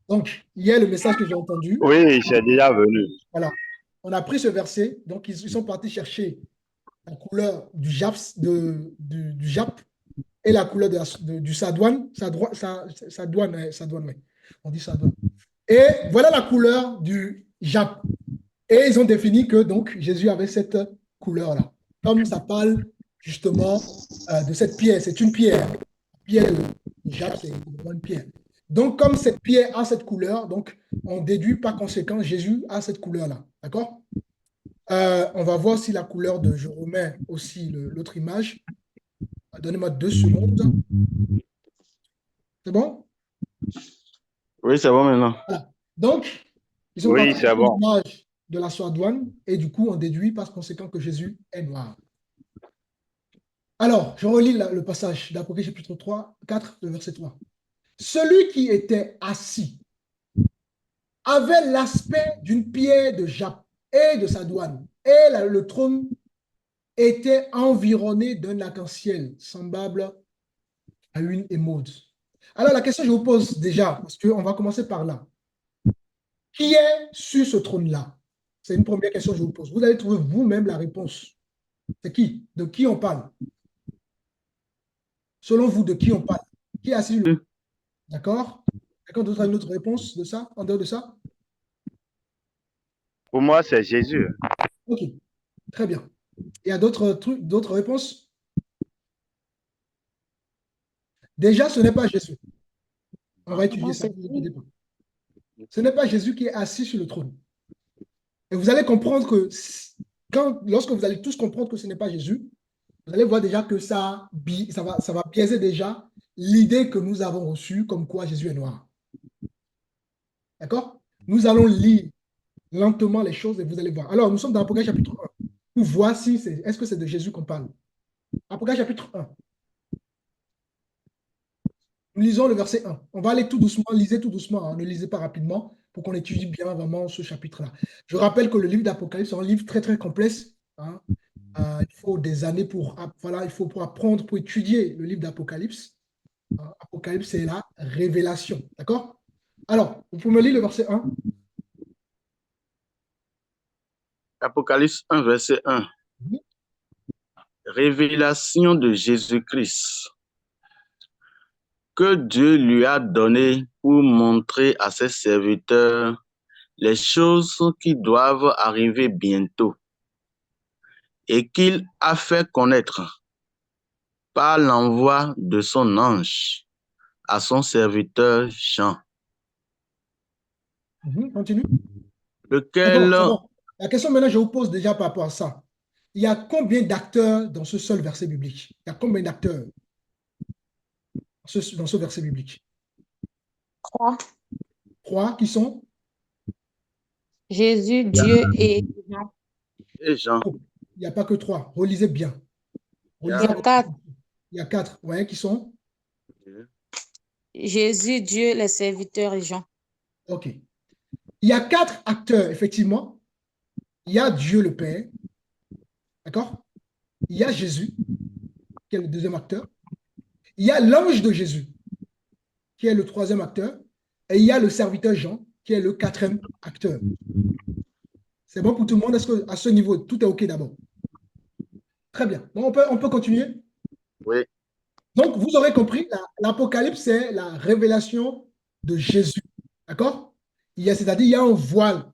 Donc, il y a le message que j'ai entendu. Oui, c'est déjà venu. Voilà. On a pris ce verset, donc ils sont partis chercher la couleur du japs, du jap et la couleur du sadoine. Sadoine, ouais. On dit sadoine. Et voilà la couleur du jap. Et ils ont défini que donc Jésus avait cette couleur-là. Comme ça parle justement de cette pierre, c'est une pierre. Pierre de jap, c'est une bonne pierre. Donc, comme cette pierre a cette couleur, donc on déduit par conséquent Jésus a cette couleur-là. D'accord? On va voir si la couleur de, je remets aussi l'autre image. Donnez-moi 2 secondes. C'est bon? Oui, c'est bon maintenant. Voilà. Donc, ils ont Oui, parti c'est bon. l'image de la sardoine et du coup, on déduit par conséquent que Jésus est noir. Alors, je relis le passage d'Apocalypse chapitre 3, 4, le verset 3. Celui qui était assis avait l'aspect d'une pierre de jappe et de sa douane. Et le trône était environné d'un arc-en-ciel semblable à une émeraude. Alors, la question que je vous pose déjà, parce qu'on va commencer par là. Qui est sur ce trône-là? C'est une première question que je vous pose. Vous allez trouver vous-même la réponse. C'est qui? De qui on parle? Selon vous, de qui on parle? Qui est assis sur le trône? D'accord? Quelqu'un d'autre a une autre réponse de ça, en dehors de ça? Pour moi, c'est Jésus. Ok, très bien. Il y a d'autres trucs, d'autres réponses? Déjà, ce n'est pas Jésus. On va étudier Moi, ça. c'est Ne vous inquiétez pas. Ce n'est pas Jésus qui est assis sur le trône. Et vous allez comprendre que lorsque vous allez tous comprendre que ce n'est pas Jésus, vous allez voir déjà que ça va biaiser déjà l'idée que nous avons reçue comme quoi Jésus est noir. D'accord? Nous allons lire lentement les choses et vous allez voir. Alors, nous sommes dans Apocalypse chapitre 1 pour voir si est-ce que c'est de Jésus qu'on parle. Apocalypse chapitre 1. Nous lisons le verset 1. On va aller tout doucement, lisez tout doucement, hein, ne lisez pas rapidement pour qu'on étudie bien vraiment ce chapitre-là. Je rappelle que le livre d'Apocalypse est un livre très très complexe. Hein. Il faut des années il faut pour apprendre, pour étudier le livre d'Apocalypse. Apocalypse, c'est la révélation. D'accord? Alors, vous pouvez me lire le verset 1. Apocalypse 1, verset 1. Révélation de Jésus-Christ que Dieu lui a donné pour montrer à ses serviteurs les choses qui doivent arriver bientôt et qu'il a fait connaître par l'envoi de son ange à son serviteur Jean, Continue. lequel... C'est bon. La question maintenant, je vous pose déjà par rapport à ça. Il y a combien d'acteurs dans ce seul verset biblique? Il y a combien d'acteurs dans ce verset biblique? 3. 3 qui sont? Jésus, Dieu et Jean. Et Jean. Oh, il n'y a pas que 3. Relisez bien. Il y a 4. Il y a 4. Vous voyez qui sont? Jésus, Dieu, les serviteurs et Jean. OK. Il y a 4 acteurs, effectivement. Il y a Dieu le Père. D'accord? Il y a Jésus, qui est le deuxième acteur. Il y a l'ange de Jésus, qui est le troisième acteur. Et il y a le serviteur Jean, qui est le quatrième acteur. C'est bon pour tout le monde? Est-ce qu'à ce niveau, tout est OK d'abord? Très bien. Bon, on peut continuer? Oui. Donc, vous aurez compris, l'Apocalypse, c'est la révélation de Jésus. D'accord? C'est-à-dire, il y a un voile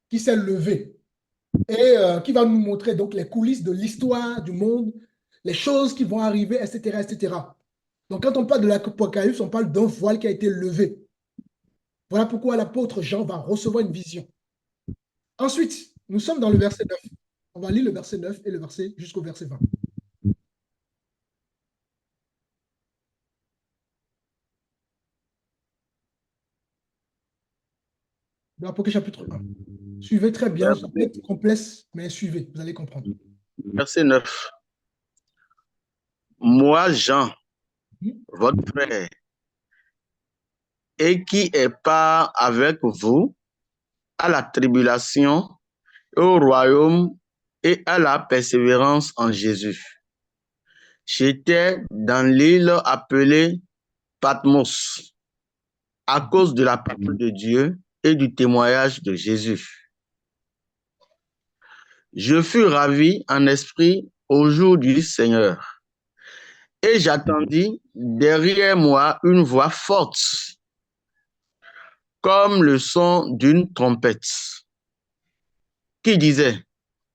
qui s'est levé et qui va nous montrer donc les coulisses de l'histoire du monde, les choses qui vont arriver, etc., etc. Donc, quand on parle de l'Apocalypse, on parle d'un voile qui a été levé. Voilà pourquoi l'apôtre Jean va recevoir une vision. Ensuite, nous sommes dans le verset 9. On va lire le verset 9 et le verset jusqu'au verset 20. De l'Apocalypse chapitre 1. Suivez très bien, ça peut être complexe, mais suivez, vous allez comprendre. Verset 9. Moi, Jean, votre frère, et qui est part avec vous à la tribulation, au royaume et à la persévérance en Jésus. J'étais dans l'île appelée Patmos à cause de la parole de Dieu et du témoignage de Jésus. Je fus ravi en esprit au jour du Seigneur et j'attendis derrière moi une voix forte comme le son d'une trompette qui disait...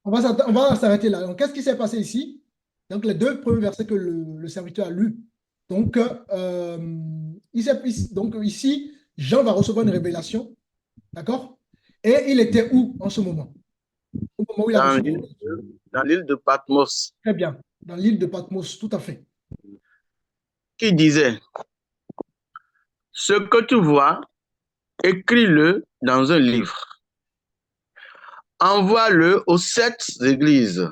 On va s'arrêter là. Donc, qu'est-ce qui s'est passé ici? Donc, les deux premiers versets que le serviteur a lus. Donc, donc, ici, Jean va recevoir une révélation. D'accord? Et il était où en ce moment? Au moment où il a reçu. Dans l'île de Patmos. Très bien. Dans l'île de Patmos, tout à fait. Qui disait, ce que tu vois, écris-le dans un livre. Envoie-le aux 7 églises.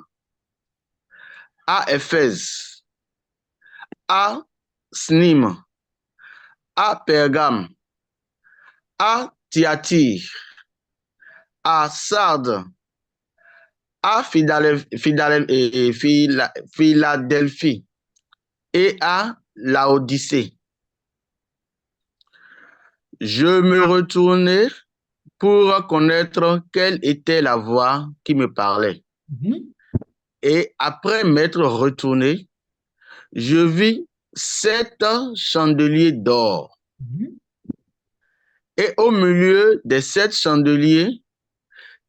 À Éphèse, à Snym, à Pergame, à Thyatire, à Sardes, à Philadelphie et à Laodicée. Je me retournai pour connaître quelle était la voix qui me parlait. Mhm. Et après m'être retourné, je vis 7 chandeliers d'or. Mhm. Et au milieu des 7 chandeliers,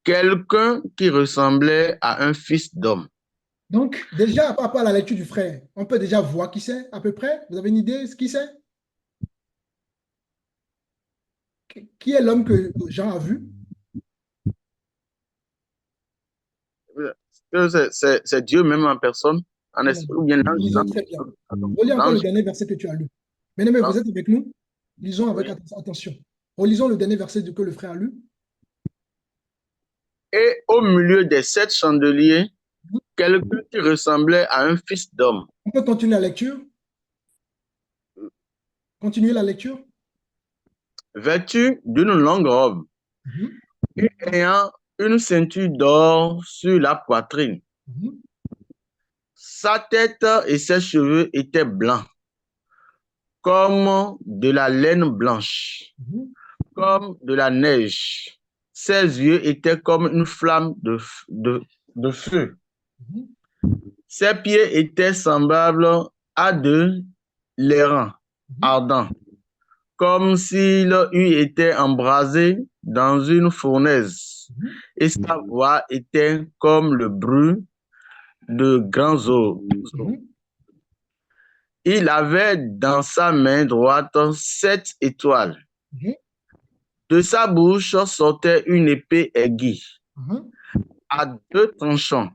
quelqu'un qui ressemblait à un fils d'homme. Donc, déjà, par rapport à la lecture du frère, on peut déjà voir qui c'est à peu près. Vous avez une idée de qui c'est? Qui est l'homme que Jean a vu? C'est Dieu même en personne, en Non. esprit, ou bien Lisons très bien. Relis encore le l'ange. dernier verset que tu as lu. Mais vous êtes avec nous? Lisons avec Oui. attention. Relisons le dernier verset que le frère a lu. Et au milieu des 7 chandeliers, quelqu'un qui ressemblait à un fils d'homme, On peut continuer la lecture? Continuer la lecture? vêtu d'une longue robe Mhm. et ayant une ceinture d'or sur la poitrine. Mhm. Sa tête et ses cheveux étaient blancs, comme de la laine blanche, Mhm. comme de la neige. Ses yeux étaient comme une flamme de feu. Mhm. Ses pieds étaient semblables à de l'airain Mhm. ardent, comme s'il eût été embrasé dans une fournaise. Mhm. Et sa voix était comme le bruit de grands eaux. Mhm. Il avait dans sa main droite 7 étoiles. Mhm. De sa bouche sortait une épée aiguë Mhm. à 2 tranchants.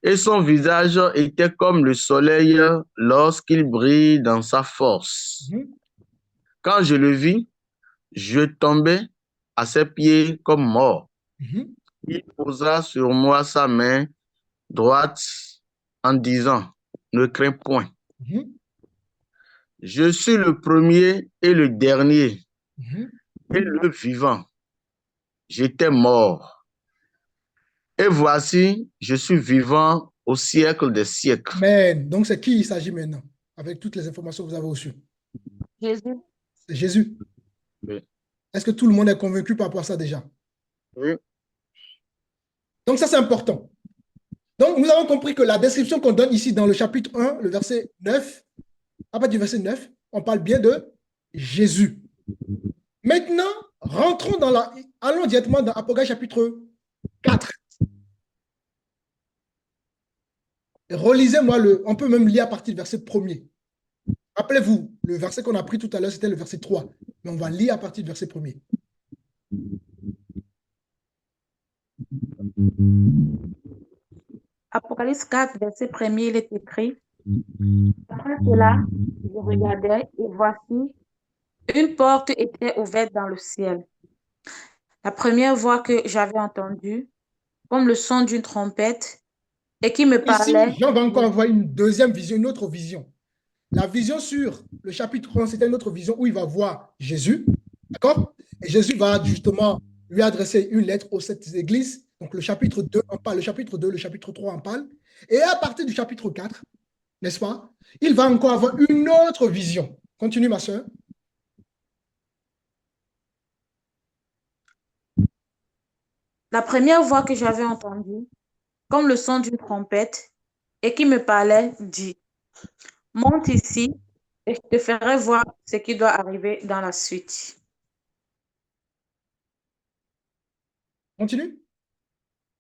Et son visage était comme le soleil lorsqu'il brille dans sa force. Mhm. Quand je le vis, je tombai à ses pieds comme mort. Mhm. Il posa sur moi sa main droite en disant, ne crains point. Mhm. Je suis le premier et le dernier Mhm. et le vivant. J'étais mort. Et voici, je suis vivant au siècle des siècles. Amen. Donc, c'est qui il s'agit maintenant, avec toutes les informations que vous avez reçues? Jésus. C'est Jésus. Oui. Est-ce que tout le monde est convaincu par rapport à ça déjà? Oui. Donc, ça, c'est important. Donc, nous avons compris que la description qu'on donne ici dans le chapitre 1, le verset 9, à partir du verset 9, on parle bien de Jésus. Maintenant, rentrons dans la... Allons directement dans Apocalypse chapitre 4. Relisez-moi le... On peut même lire à partir du verset 1er. Rappelez-vous, le verset qu'on a pris tout à l'heure, c'était le verset 3. Mais on va lire à partir du verset 1er. Apocalypse 4, verset 1er, il est écrit. Après cela, je regardais et voici, une porte était ouverte dans le ciel. La première voix que j'avais entendue, comme le son d'une trompette, et qui me Ici, parlait. Jean va encore avoir une deuxième vision, une autre vision. La vision sur le chapitre 1, c'était une autre vision où il va voir Jésus. D'accord? Et Jésus va justement lui adresser une lettre aux 7 églises. Donc le chapitre 2 en parle, le chapitre 2, le chapitre 3 en parle. Et à partir du chapitre 4, n'est-ce pas? Il va encore avoir une autre vision. Continue, ma soeur. La première voix que j'avais entendue, comme le son d'une trompette, et qui me parlait, dit, monte ici et je te ferai voir ce qui doit arriver dans la suite. Continue.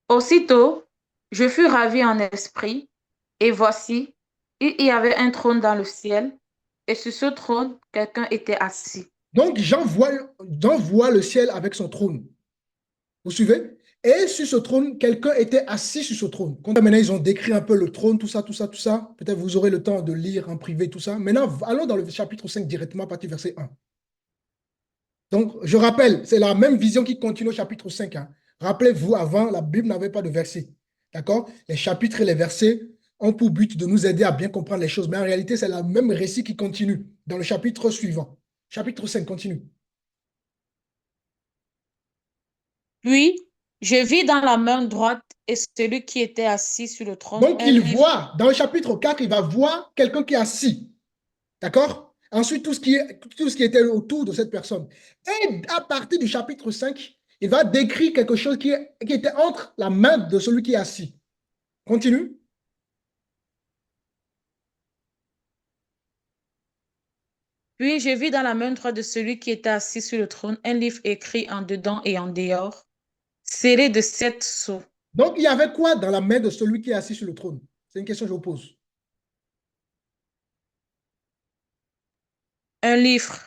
Aussitôt, je fus ravi en esprit, et voici, il y avait un trône dans le ciel, et sur ce trône, quelqu'un était assis. Donc Jean voit le ciel avec son trône. Vous suivez? Et sur ce trône, quelqu'un était assis sur ce trône. Maintenant, ils ont décrit un peu le trône, tout ça, tout ça, tout ça. Peut-être vous aurez le temps de lire en privé tout ça. Maintenant, allons dans le chapitre 5 directement à partir du verset 1. Donc, je rappelle, c'est la même vision qui continue au chapitre 5. Hein. Rappelez-vous, avant, la Bible n'avait pas de versets. D'accord? Les chapitres et les versets ont pour but de nous aider à bien comprendre les choses. Mais en réalité, c'est le même récit qui continue dans le chapitre suivant. Chapitre 5 continue. Puis, Je vis dans la main droite et celui qui était assis sur le trône. Donc, il voit, dans le chapitre 4, il va voir quelqu'un qui est assis. D'accord? Ensuite, tout ce qui était autour de cette personne. Et à partir du chapitre 5, il va décrire quelque chose qui était entre la main de celui qui est assis. Continue. Puis je vis dans la main droite de celui qui était assis sur le trône un livre écrit en dedans et en dehors, scellé de 7 sceaux. Donc, il y avait quoi dans la main de celui qui est assis sur le trône? C'est une question que je vous pose. Un livre.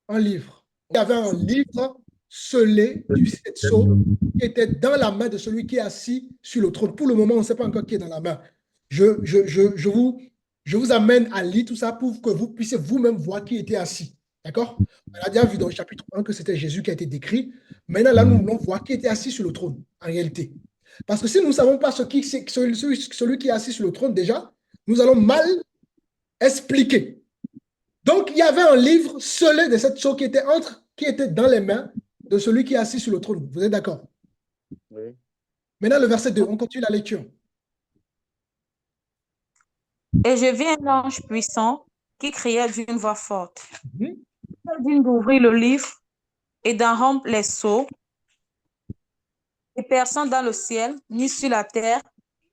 Un livre. Il y avait un livre scellé du 7 sceaux qui était dans la main de celui qui est assis sur le trône. Pour le moment, on ne sait pas encore qui est dans la main. Je vous amène à lire tout ça pour que vous puissiez vous-même voir qui était assis. D'accord? On a déjà vu dans le chapitre 1 que c'était Jésus qui a été décrit. Maintenant, là, nous voulons voir qui était assis sur le trône, en réalité. Parce que si nous ne savons pas celui qui est assis sur le trône, déjà, nous allons mal expliquer. Donc, il y avait un livre scellé de cette sceaux qui était dans les mains de celui qui est assis sur le trône. Vous êtes d'accord? Oui. Maintenant, le verset 2, on continue la lecture. Et je vis un ange puissant qui criait d'une voix forte. Mhm. Il dit d'ouvrir le livre et d'en rompre les sceaux. Et personne dans le ciel, ni sur la terre,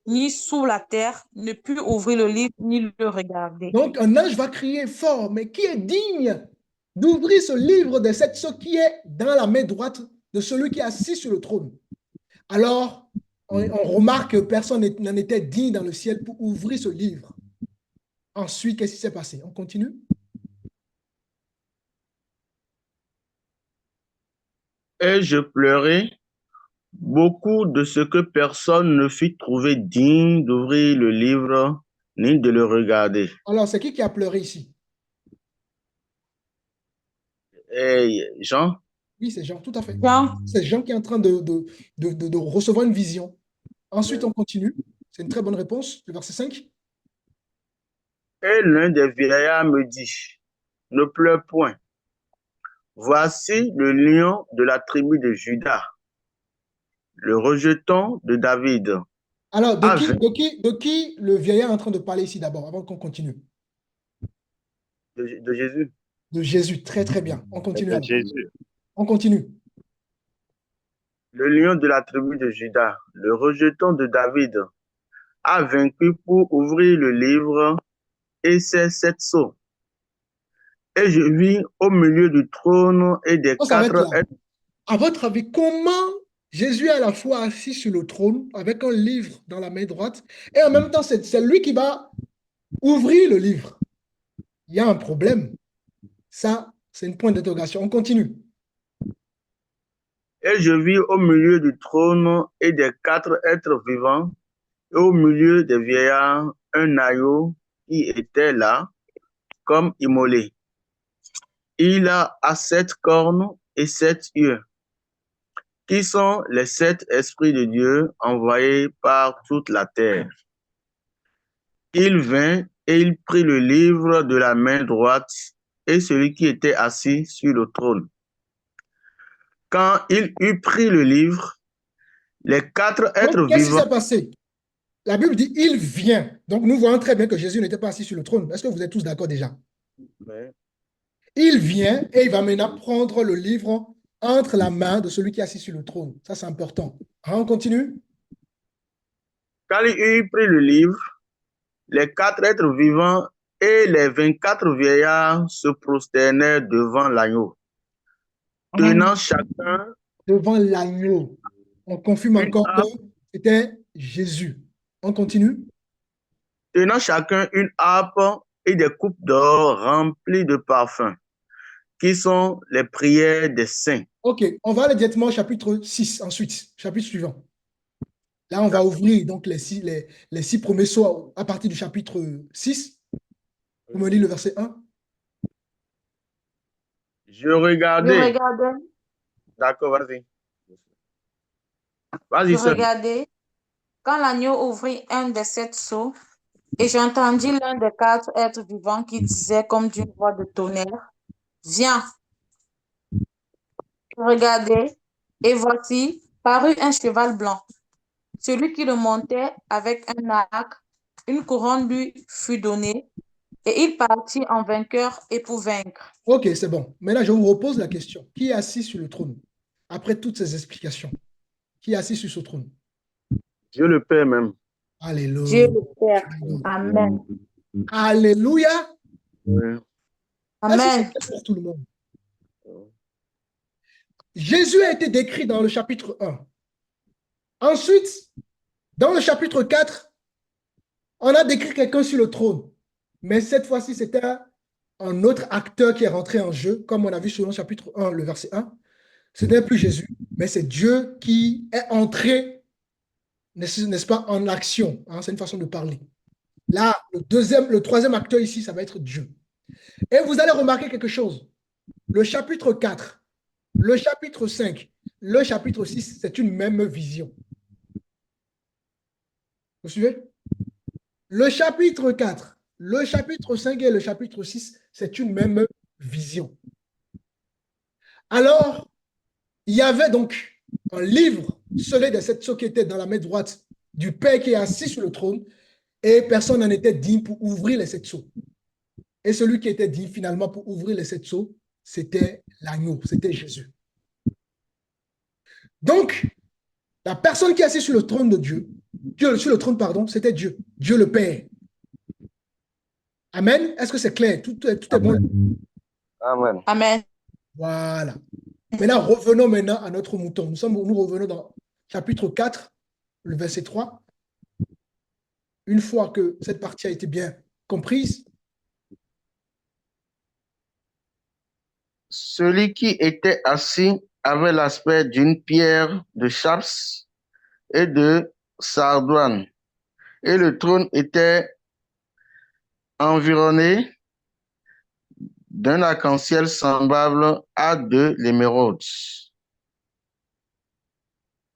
ni sous la terre, ne put ouvrir le livre ni le regarder. Donc, un ange va crier fort, mais qui est digne d'ouvrir ce livre de cette sceaux qui est dans la main droite de celui qui est assis sur le trône? Alors, on remarque que personne n'en était digne dans le ciel pour ouvrir ce livre. Ensuite, qu'est-ce qui s'est passé? On continue? Et je pleurais beaucoup de ce que personne ne fut trouvé digne d'ouvrir le livre ni de le regarder. Alors, c'est qui a pleuré ici? Et Jean, Oui, c'est Jean, tout à fait. Jean, C'est Jean qui est en train de recevoir une vision. Ensuite, on continue. C'est une très bonne réponse, le verset 5. et l'un des vieillards me dit, ne pleure point. Voici le lion de la tribu de Juda, le rejeton de David. Alors, Avec de qui le vieillard est en train de parler ici d'abord, avant qu'on continue? de Jésus. De Jésus, très très bien. On continue. alors. Jésus. On continue. Le lion de la tribu de Juda, le rejeton de David, a vaincu pour ouvrir le livre et ses 7 sceaux. Et je vis au milieu du trône et des On s'arrête 4 là. êtres. À votre avis, comment Jésus est à la fois assis sur le trône avec un livre dans la main droite et en même temps, c'est lui qui va ouvrir le livre? Il y a un problème. Ça, c'est une point d'interrogation. On continue. Et je vis au milieu du trône et des 4 êtres vivants, et au milieu des vieillards, un agneau qui était là, comme immolé. Il a 7 cornes et 7 yeux, qui sont les 7 esprits de Dieu envoyés par toute la terre. Il vint et il prit le livre de la main droite et celui qui était assis sur le trône. Quand il eut pris le livre, les 4 êtres Donc, qu'est-ce qui vivants. s'est passé? La Bible dit il vient. Donc, nous voyons très bien que Jésus n'était pas assis sur le trône. Est-ce que vous êtes tous d'accord déjà? Ouais. Il vient et il va maintenant prendre le livre entre la main de celui qui est assis sur le trône. Ça, c'est important. On continue. Quand il eut pris le livre, les 4 êtres vivants et les 24 vieillards se prosternèrent devant l'agneau, tenant chacun Devant l'agneau. On confirme une encore que harpe, c'était Jésus. On continue. tenant chacun une harpe et des coupes d'or remplies de parfums, qui sont les prières des saints. OK, on va aller directement au chapitre 6 ensuite, chapitre suivant. Là, on va ouvrir donc les six premiers sceaux à partir du chapitre 6. Vous me dites le verset 1. Je regardais. regardais, D'accord, vas-y. Vas-y, je seul. regardais quand l'agneau ouvrit un des 7 sceaux, et j'entendis l'un des 4 êtres vivants qui disait comme d'une voix de tonnerre, viens. Je regardai, et voici parut un cheval blanc. Celui qui le montait avec un arc, une couronne lui fut donnée, et il partit en vainqueur et pour vaincre. Ok, c'est bon. Maintenant, je vous repose la question. Qui est assis sur le trône? Après toutes ces explications, qui est assis sur ce trône? Dieu le Père même. Alléluia. Dieu le Père. Amen. Alléluia. Oui. Est-ce que c'est Amen. clair pour tout le monde? Jésus a été décrit dans le chapitre 1. Ensuite, dans le chapitre 4, on a décrit quelqu'un sur le trône. Mais cette fois-ci, c'était un autre acteur qui est rentré en jeu, comme on a vu sur le chapitre 1, le verset 1. Ce n'est plus Jésus, mais c'est Dieu qui est entré, n'est-ce pas, en action. Hein, c'est une façon de parler. Là, le troisième acteur ici, ça va être Dieu. Et vous allez remarquer quelque chose. Le chapitre 4, le chapitre 5, le chapitre 6, c'est une même vision. Vous suivez? Le chapitre 4, le chapitre 5 et le chapitre 6, c'est une même vision. Alors, il y avait donc un livre scellé de cette sceaux qui était dans la main droite du Père qui est assis sur le trône, et personne n'en était digne pour ouvrir les sept sceaux. Et celui qui était digne finalement pour ouvrir les sept sceaux, c'était l'agneau, c'était Jésus. Donc, la personne qui est assise sur le trône de Dieu, sur le trône, pardon, c'était Dieu, Dieu le Père. Amen. Est-ce que c'est clair? Tout est bon? Amen. Amen. Voilà. Maintenant, revenons maintenant à notre mouton. Nous revenons dans chapitre 4, le verset 3. Une fois que cette partie a été bien comprise, Celui qui était assis avait l'aspect d'une pierre de chaps et de sardoine, et le trône était environné d'un arc-en-ciel semblable à de l'émeraude.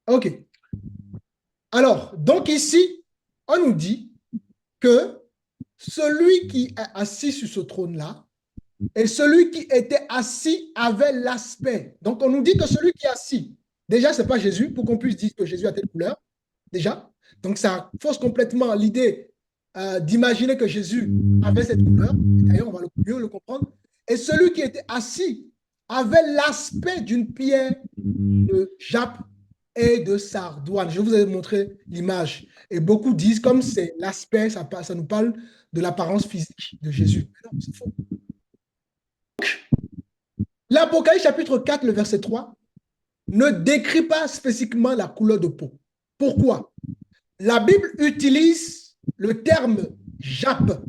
ok. Alors, donc ici, on nous dit que celui qui est assis sur ce trône-là et celui qui était assis avait l'aspect. Donc, on nous dit que celui qui est assis, déjà, ce n'est pas Jésus, pour qu'on puisse dire que Jésus a telle couleur, déjà. Donc, ça fausse complètement l'idée d'imaginer que Jésus avait cette couleur. D'ailleurs, on va mieux le comprendre. Et celui qui était assis avait l'aspect d'une pierre de jappe et de sardoine. Je vous ai montré l'image. Et beaucoup disent, comme c'est l'aspect, ça nous parle de l'apparence physique de Jésus. Non, c'est faux. L'Apocalypse chapitre 4, le verset 3, ne décrit pas spécifiquement la couleur de peau. Pourquoi? La Bible utilise le terme jappe,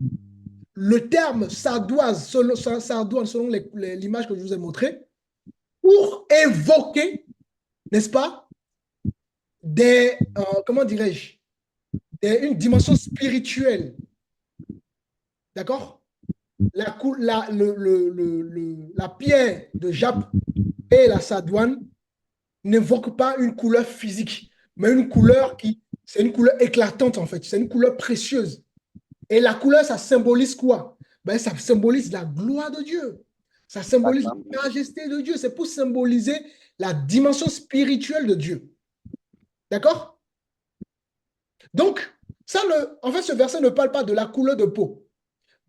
le terme sardoine, selon l'image que je vous ai montrée, pour évoquer, n'est-ce pas, comment dirais-je, une dimension spirituelle. D'accord? La pierre de jappe et la sardoine n'évoquent pas une couleur physique, mais une couleur c'est une couleur éclatante en fait, c'est une couleur précieuse. Et la couleur, ça symbolise quoi? Ben, ça symbolise la gloire de Dieu. Ça symbolise la majesté de Dieu. C'est pour symboliser la dimension spirituelle de Dieu. D'accord? Donc, en fait, ce verset ne parle pas de la couleur de peau,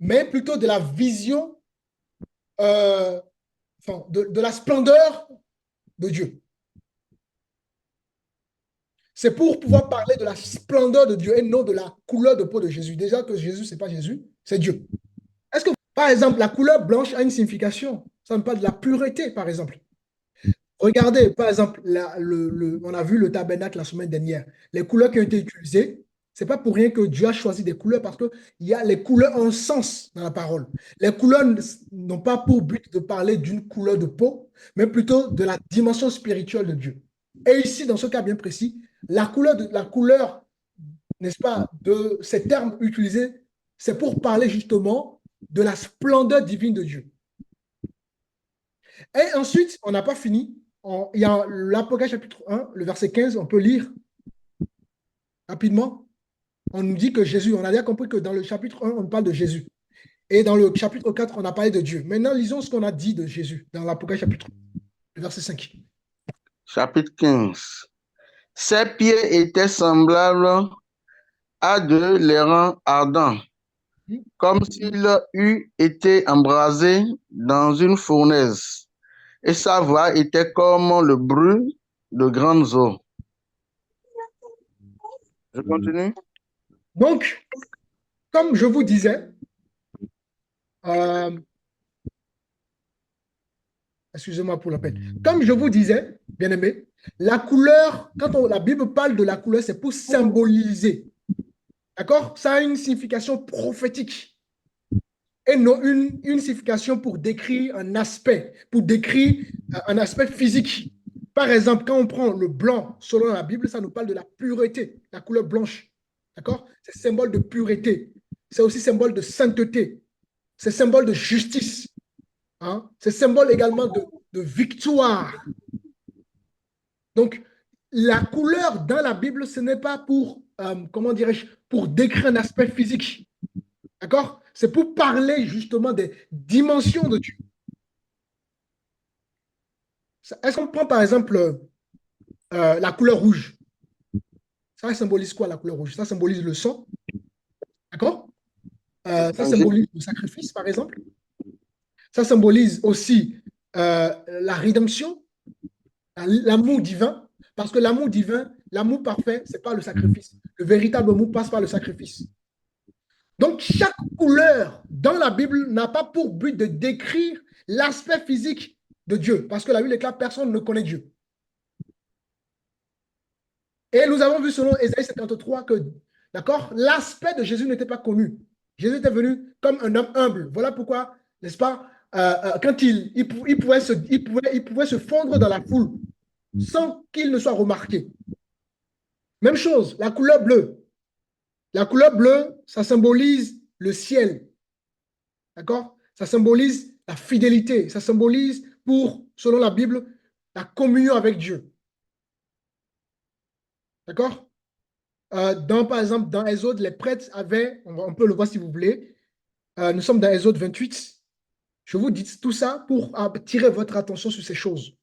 mais plutôt de la vision, de la splendeur de Dieu. C'est pour pouvoir parler de la splendeur de Dieu et non de la couleur de peau de Jésus. Déjà que Jésus, ce n'est pas Jésus, c'est Dieu. Est-ce que, par exemple, la couleur blanche a une signification? Ça me parle de la pureté, par exemple. Regardez, par exemple, on a vu le tabernacle la semaine dernière. Les couleurs qui ont été utilisées, ce n'est pas pour rien que Dieu a choisi des couleurs parce que les couleurs ont un sens dans la parole. Les couleurs n'ont pas pour but de parler d'une couleur de peau, mais plutôt de la dimension spirituelle de Dieu. Et ici, dans ce cas bien précis, la couleur, n'est-ce pas, de ces termes utilisés, c'est pour parler justement de la splendeur divine de Dieu. Et ensuite, on n'a pas fini. Il y a l'Apocalypse chapitre 1, le verset 15, on peut lire rapidement. On nous dit que Jésus, on a bien compris que dans le chapitre 1, on parle de Jésus. Et dans le chapitre 4, on a parlé de Dieu. Maintenant, lisons ce qu'on a dit de Jésus dans l'Apocalypse chapitre 1, le verset 5. Chapitre 15. Ses pieds étaient semblables à de l'airain ardent, comme s'il eût été embrasé dans une fournaise, et sa voix était comme le bruit de grandes eaux. Je continue. Donc, comme je vous disais, excusez-moi pour la peine. Comme je vous disais, bien aimé, la couleur, la Bible parle de la couleur, c'est pour symboliser. D'accord? Ça a une signification prophétique et non une signification pour décrire un aspect, pour décrire un aspect physique. Par exemple, quand on prend le blanc, selon la Bible, ça nous parle de la pureté, la couleur blanche. D'accord? C'est symbole de pureté. C'est aussi symbole de sainteté. C'est symbole de justice. Hein? C'est symbole également de victoire. Donc, la couleur dans la Bible, ce n'est pas pour, comment dirais-je, pour décrire un aspect physique. D'accord? C'est pour parler justement des dimensions de Dieu. Est-ce qu'on prend par exemple la couleur rouge? Ça symbolise quoi la couleur rouge? Ça symbolise le sang. D'accord? Ça symbolise le sacrifice, par exemple. Ça symbolise aussi la rédemption, l'amour divin. Parce que l'amour divin, l'amour parfait, ce n'est pas le sacrifice. Le véritable amour passe par le sacrifice. Donc, chaque couleur dans la Bible n'a pas pour but de décrire l'aspect physique de Dieu. Parce que la Bible est claire, personne ne connaît Dieu. Et nous avons vu selon Ésaïe 53 que, d'accord, l'aspect de Jésus n'était pas connu. Jésus était venu comme un homme humble. Voilà pourquoi, n'est-ce pas, quand il pouvait se fondre dans la foule sans qu'il ne soit remarqué. Même chose, la couleur bleue. La couleur bleue, ça symbolise le ciel. D'accord? Ça symbolise la fidélité. Ça symbolise, selon la Bible, la communion avec Dieu. D'accord? Par exemple, dans Exode, les prêtres avaient, on peut le voir si vous voulez, nous sommes dans Exode 28. Je vous dis tout ça pour attirer votre attention sur ces choses.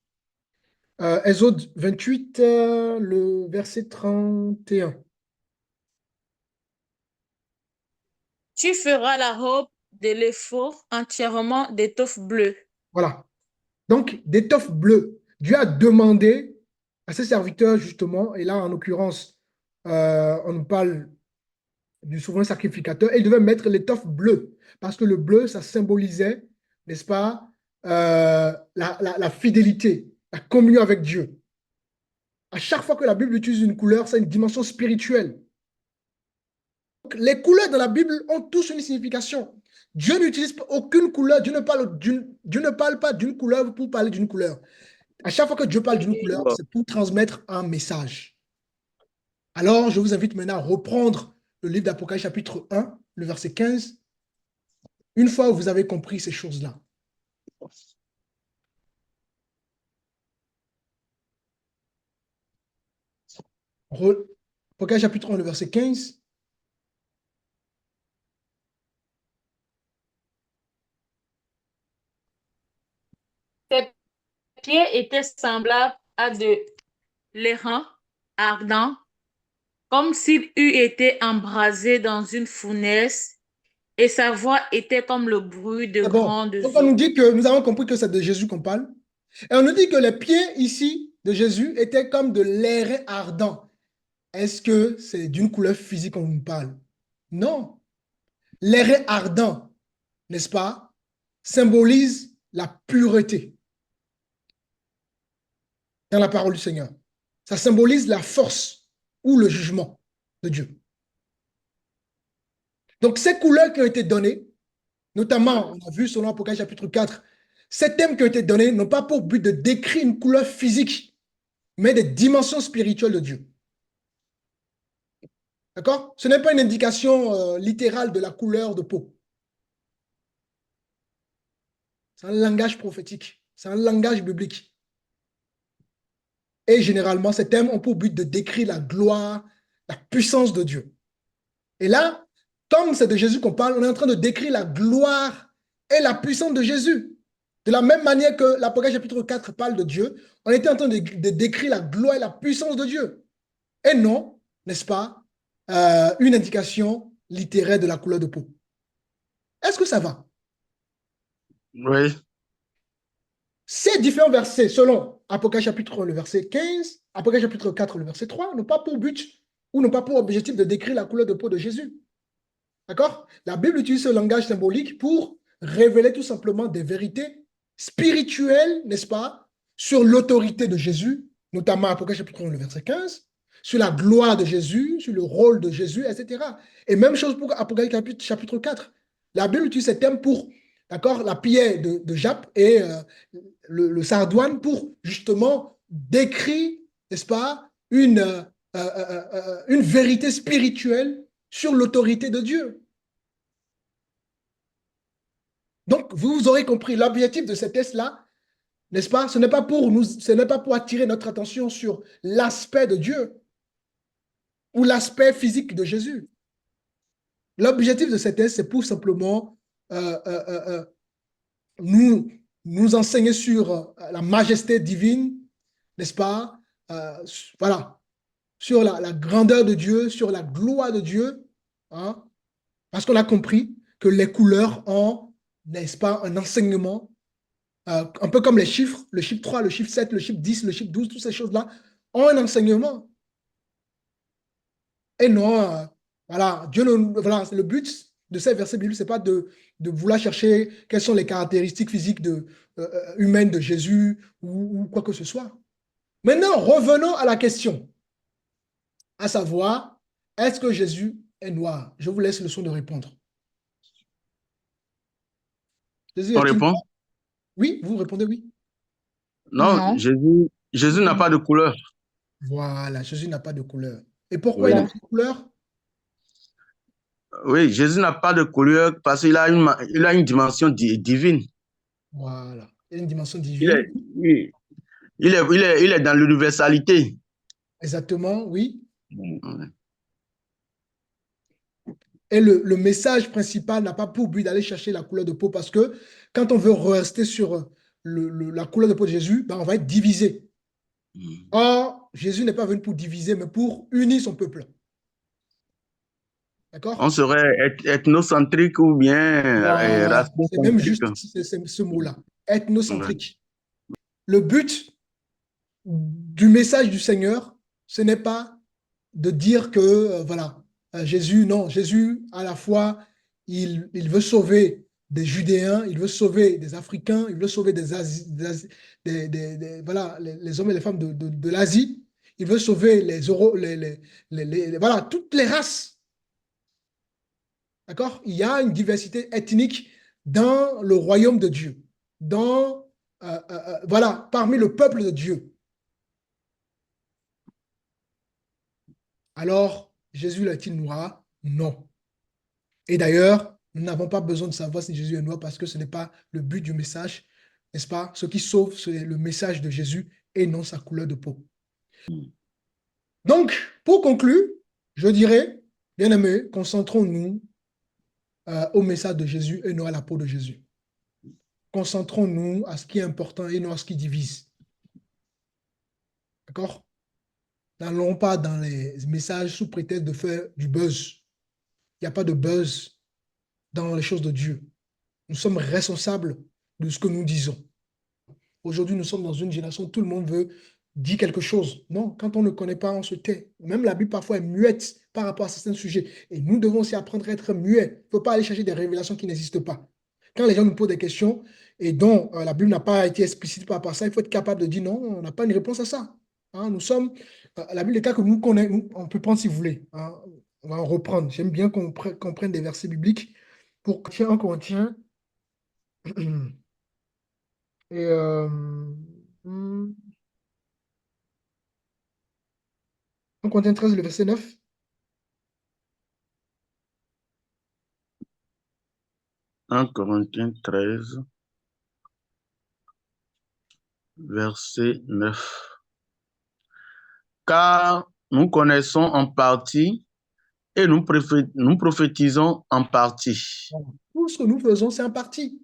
Exode 28, le verset 31. Tu feras la robe de l'éphod entièrement d'étoffe bleue. Voilà. Donc, d'étoffe bleue. Dieu a demandé à ses serviteurs, justement, et là, en l'occurrence, on nous parle du souverain sacrificateur, et il devait mettre l'étoffe bleue, parce que le bleu, ça symbolisait, n'est-ce pas, la fidélité, la communion avec Dieu. À chaque fois que la Bible utilise une couleur, c'est une dimension spirituelle. Donc, les couleurs dans la Bible ont tous une signification. Dieu n'utilise aucune couleur, Dieu ne parle pas d'une couleur pour parler d'une couleur. À chaque fois que Dieu parle d'une couleur, c'est pour transmettre un message. Alors, je vous invite maintenant à reprendre le livre d'Apocalypse chapitre 1, le verset 15, une fois que vous avez compris ces choses-là. Apocalypse chapitre 1, le verset 15. Ses pieds étaient semblables à de l'airain ardent, comme s'il eût été embrasé dans une fournaise, et sa voix était comme le bruit de grandes Donc, on eaux. nous dit que nous avons compris que c'est de Jésus qu'on parle. Et on nous dit que les pieds ici de Jésus étaient comme de l'airain ardent. Est-ce que c'est d'une couleur physique qu'on nous parle? Non. L'airain ardent, n'est-ce pas, symbolise la pureté dans la parole du Seigneur. Ça symbolise la force ou le jugement de Dieu. Donc, ces couleurs qui ont été données, notamment, on a vu selon Apocalypse chapitre 4, ces thèmes qui ont été donnés n'ont pas pour but de décrire une couleur physique, mais des dimensions spirituelles de Dieu. D'accord? Ce n'est pas une indication littérale de la couleur de peau. C'est un langage prophétique. C'est un langage biblique. Et généralement, ces thèmes ont pour but de décrire la gloire, la puissance de Dieu. Et là, comme c'est de Jésus qu'on parle, on est en train de décrire la gloire et la puissance de Jésus. De la même manière que l'Apocalypse chapitre 4 parle de Dieu, on était en train de décrire la gloire et la puissance de Dieu. et non, n'est-ce pas, une indication littéraire de la couleur de peau. Est-ce que ça va? Oui. Ces différents versets, selon Apocalypse chapitre 1, le verset 15, Apocalypse chapitre 4, le verset 3, n'ont pas pour but ou n'ont pas pour objectif de décrire la couleur de peau de Jésus. D'accord? La Bible utilise ce langage symbolique pour révéler tout simplement des vérités spirituelles, n'est-ce pas, sur l'autorité de Jésus, notamment Apocalypse chapitre 1, le verset 15, sur la gloire de Jésus, sur le rôle de Jésus, etc. Et même chose pour Apocalypse chapitre 4. La Bible utilise ces termes pour, d'accord, la pierre de Jappe et le sardoine pour justement décrire, n'est-ce pas, une vérité spirituelle sur l'autorité de Dieu. Donc, vous aurez compris, l'objectif de ces tests-là, n'est-ce pas, ce n'est pas pour attirer notre attention sur l'aspect de Dieu ou l'aspect physique de Jésus. L'objectif de ces tests, c'est pour simplement nous enseigner sur la majesté divine, n'est-ce pas, voilà, sur la grandeur de Dieu, sur la gloire de Dieu, hein, parce qu'on a compris que les couleurs ont, n'est-ce pas, un enseignement, un peu comme les chiffres, le chiffre 3, le chiffre 7, le chiffre 10, le chiffre 12, toutes ces choses-là ont un enseignement. Et non, voilà, voilà, le but de ces versets bibliques, ce n'est pas de vouloir chercher quelles sont les caractéristiques physiques humaines de Jésus ou quoi que ce soit. Maintenant, revenons à la question, à savoir, est-ce que Jésus est noir? Je vous laisse le soin de répondre. Jésus On est-il répond? noir? Oui, vous répondez oui. Non, Non. Jésus n'a pas de couleur. Voilà, Jésus n'a pas de couleur. Et pourquoi Oui. il n'a pas de couleur? Oui, Jésus n'a pas de couleur parce qu'il a une dimension divine. Voilà, il y a une dimension Il divine. est, oui, il est dans l'universalité. Exactement, oui. Oui. Et le message principal n'a pas pour but d'aller chercher la couleur de peau parce que quand on veut rester sur la couleur de peau de Jésus, ben on va être divisé. Or, Jésus n'est pas venu pour diviser, mais pour unir son peuple. D'accord? On serait ethnocentrique ou bien Voilà, c'est même racicentrique. juste ce mot-là, ethnocentrique. Le but du message du Seigneur, ce n'est pas de dire que, voilà, Jésus, non, Jésus, à la fois, il veut sauver des Judéens, il veut sauver des Africains, il veut sauver voilà, les hommes et les femmes de l'Asie, il veut sauver voilà, toutes les races. D'accord? Il y a une diversité ethnique dans le royaume de Dieu, voilà, parmi le peuple de Dieu. Alors, Jésus est-il noir? Non. Et d'ailleurs, nous n'avons pas besoin de savoir si Jésus est noir parce que ce n'est pas le but du message, n'est-ce pas? Ce qui sauve, c'est le message de Jésus et non sa couleur de peau. Donc, pour conclure, je dirais, bien aimés, concentrons-nous au message de Jésus et non à la peau de Jésus. Concentrons-nous à ce qui est important et non à ce qui divise. D'accord? N'allons pas dans les messages sous prétexte de faire du buzz. Il n'y a pas de buzz dans les choses de Dieu. Nous sommes responsables de ce que nous disons. Aujourd'hui, nous sommes dans une génération où tout le monde veut dire quelque chose. Non, quand on ne connaît pas, on se tait. Même la Bible parfois est muette par rapport à certains sujets. Et nous devons aussi apprendre à être muets. Il ne faut pas aller chercher des révélations qui n'existent pas. Quand les gens nous posent des questions et dont la Bible n'a pas été explicite par rapport à ça, il faut être capable de dire non, on n'a pas une réponse à ça. Hein, nous sommes, la Bible, les cas que nous connaissons, on peut prendre si vous voulez. Hein, on va en reprendre. J'aime bien qu'on prenne des versets bibliques pour un Corinthiens. Et 1 Corinthiens 13, le verset 9. Un Corinthiens 13, verset 9. Car nous connaissons en partie et nous prophétisons en partie. Tout ce que nous faisons, c'est en partie.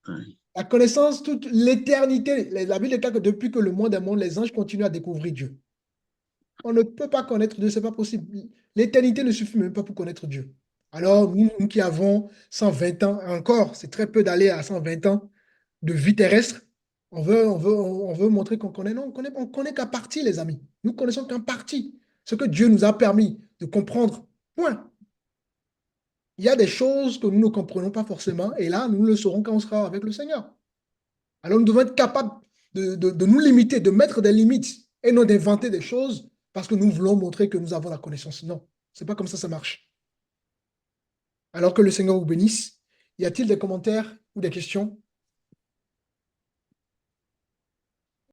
Oui. La connaissance, toute l'éternité. La Bible déclare que depuis que le monde est monde, les anges continuent à découvrir Dieu. On ne peut pas connaître Dieu, ce n'est pas possible. L'éternité ne suffit même pas pour connaître Dieu. Alors, nous qui avons 120 ans, encore, c'est très peu d'aller à 120 ans de vie terrestre, on veut montrer qu'on connaît. Non, on connaît qu'à partie, les amis. Nous connaissons qu'en partie ce que Dieu nous a permis de comprendre. Point. Il y a des choses que nous ne comprenons pas forcément, et là, nous le saurons quand on sera avec le Seigneur. Alors, nous devons être capables de nous limiter, de mettre des limites, et non d'inventer des choses parce que nous voulons montrer que nous avons la connaissance. Non, c'est pas comme ça marche. Alors que le Seigneur vous bénisse, y a-t-il des commentaires ou des questions?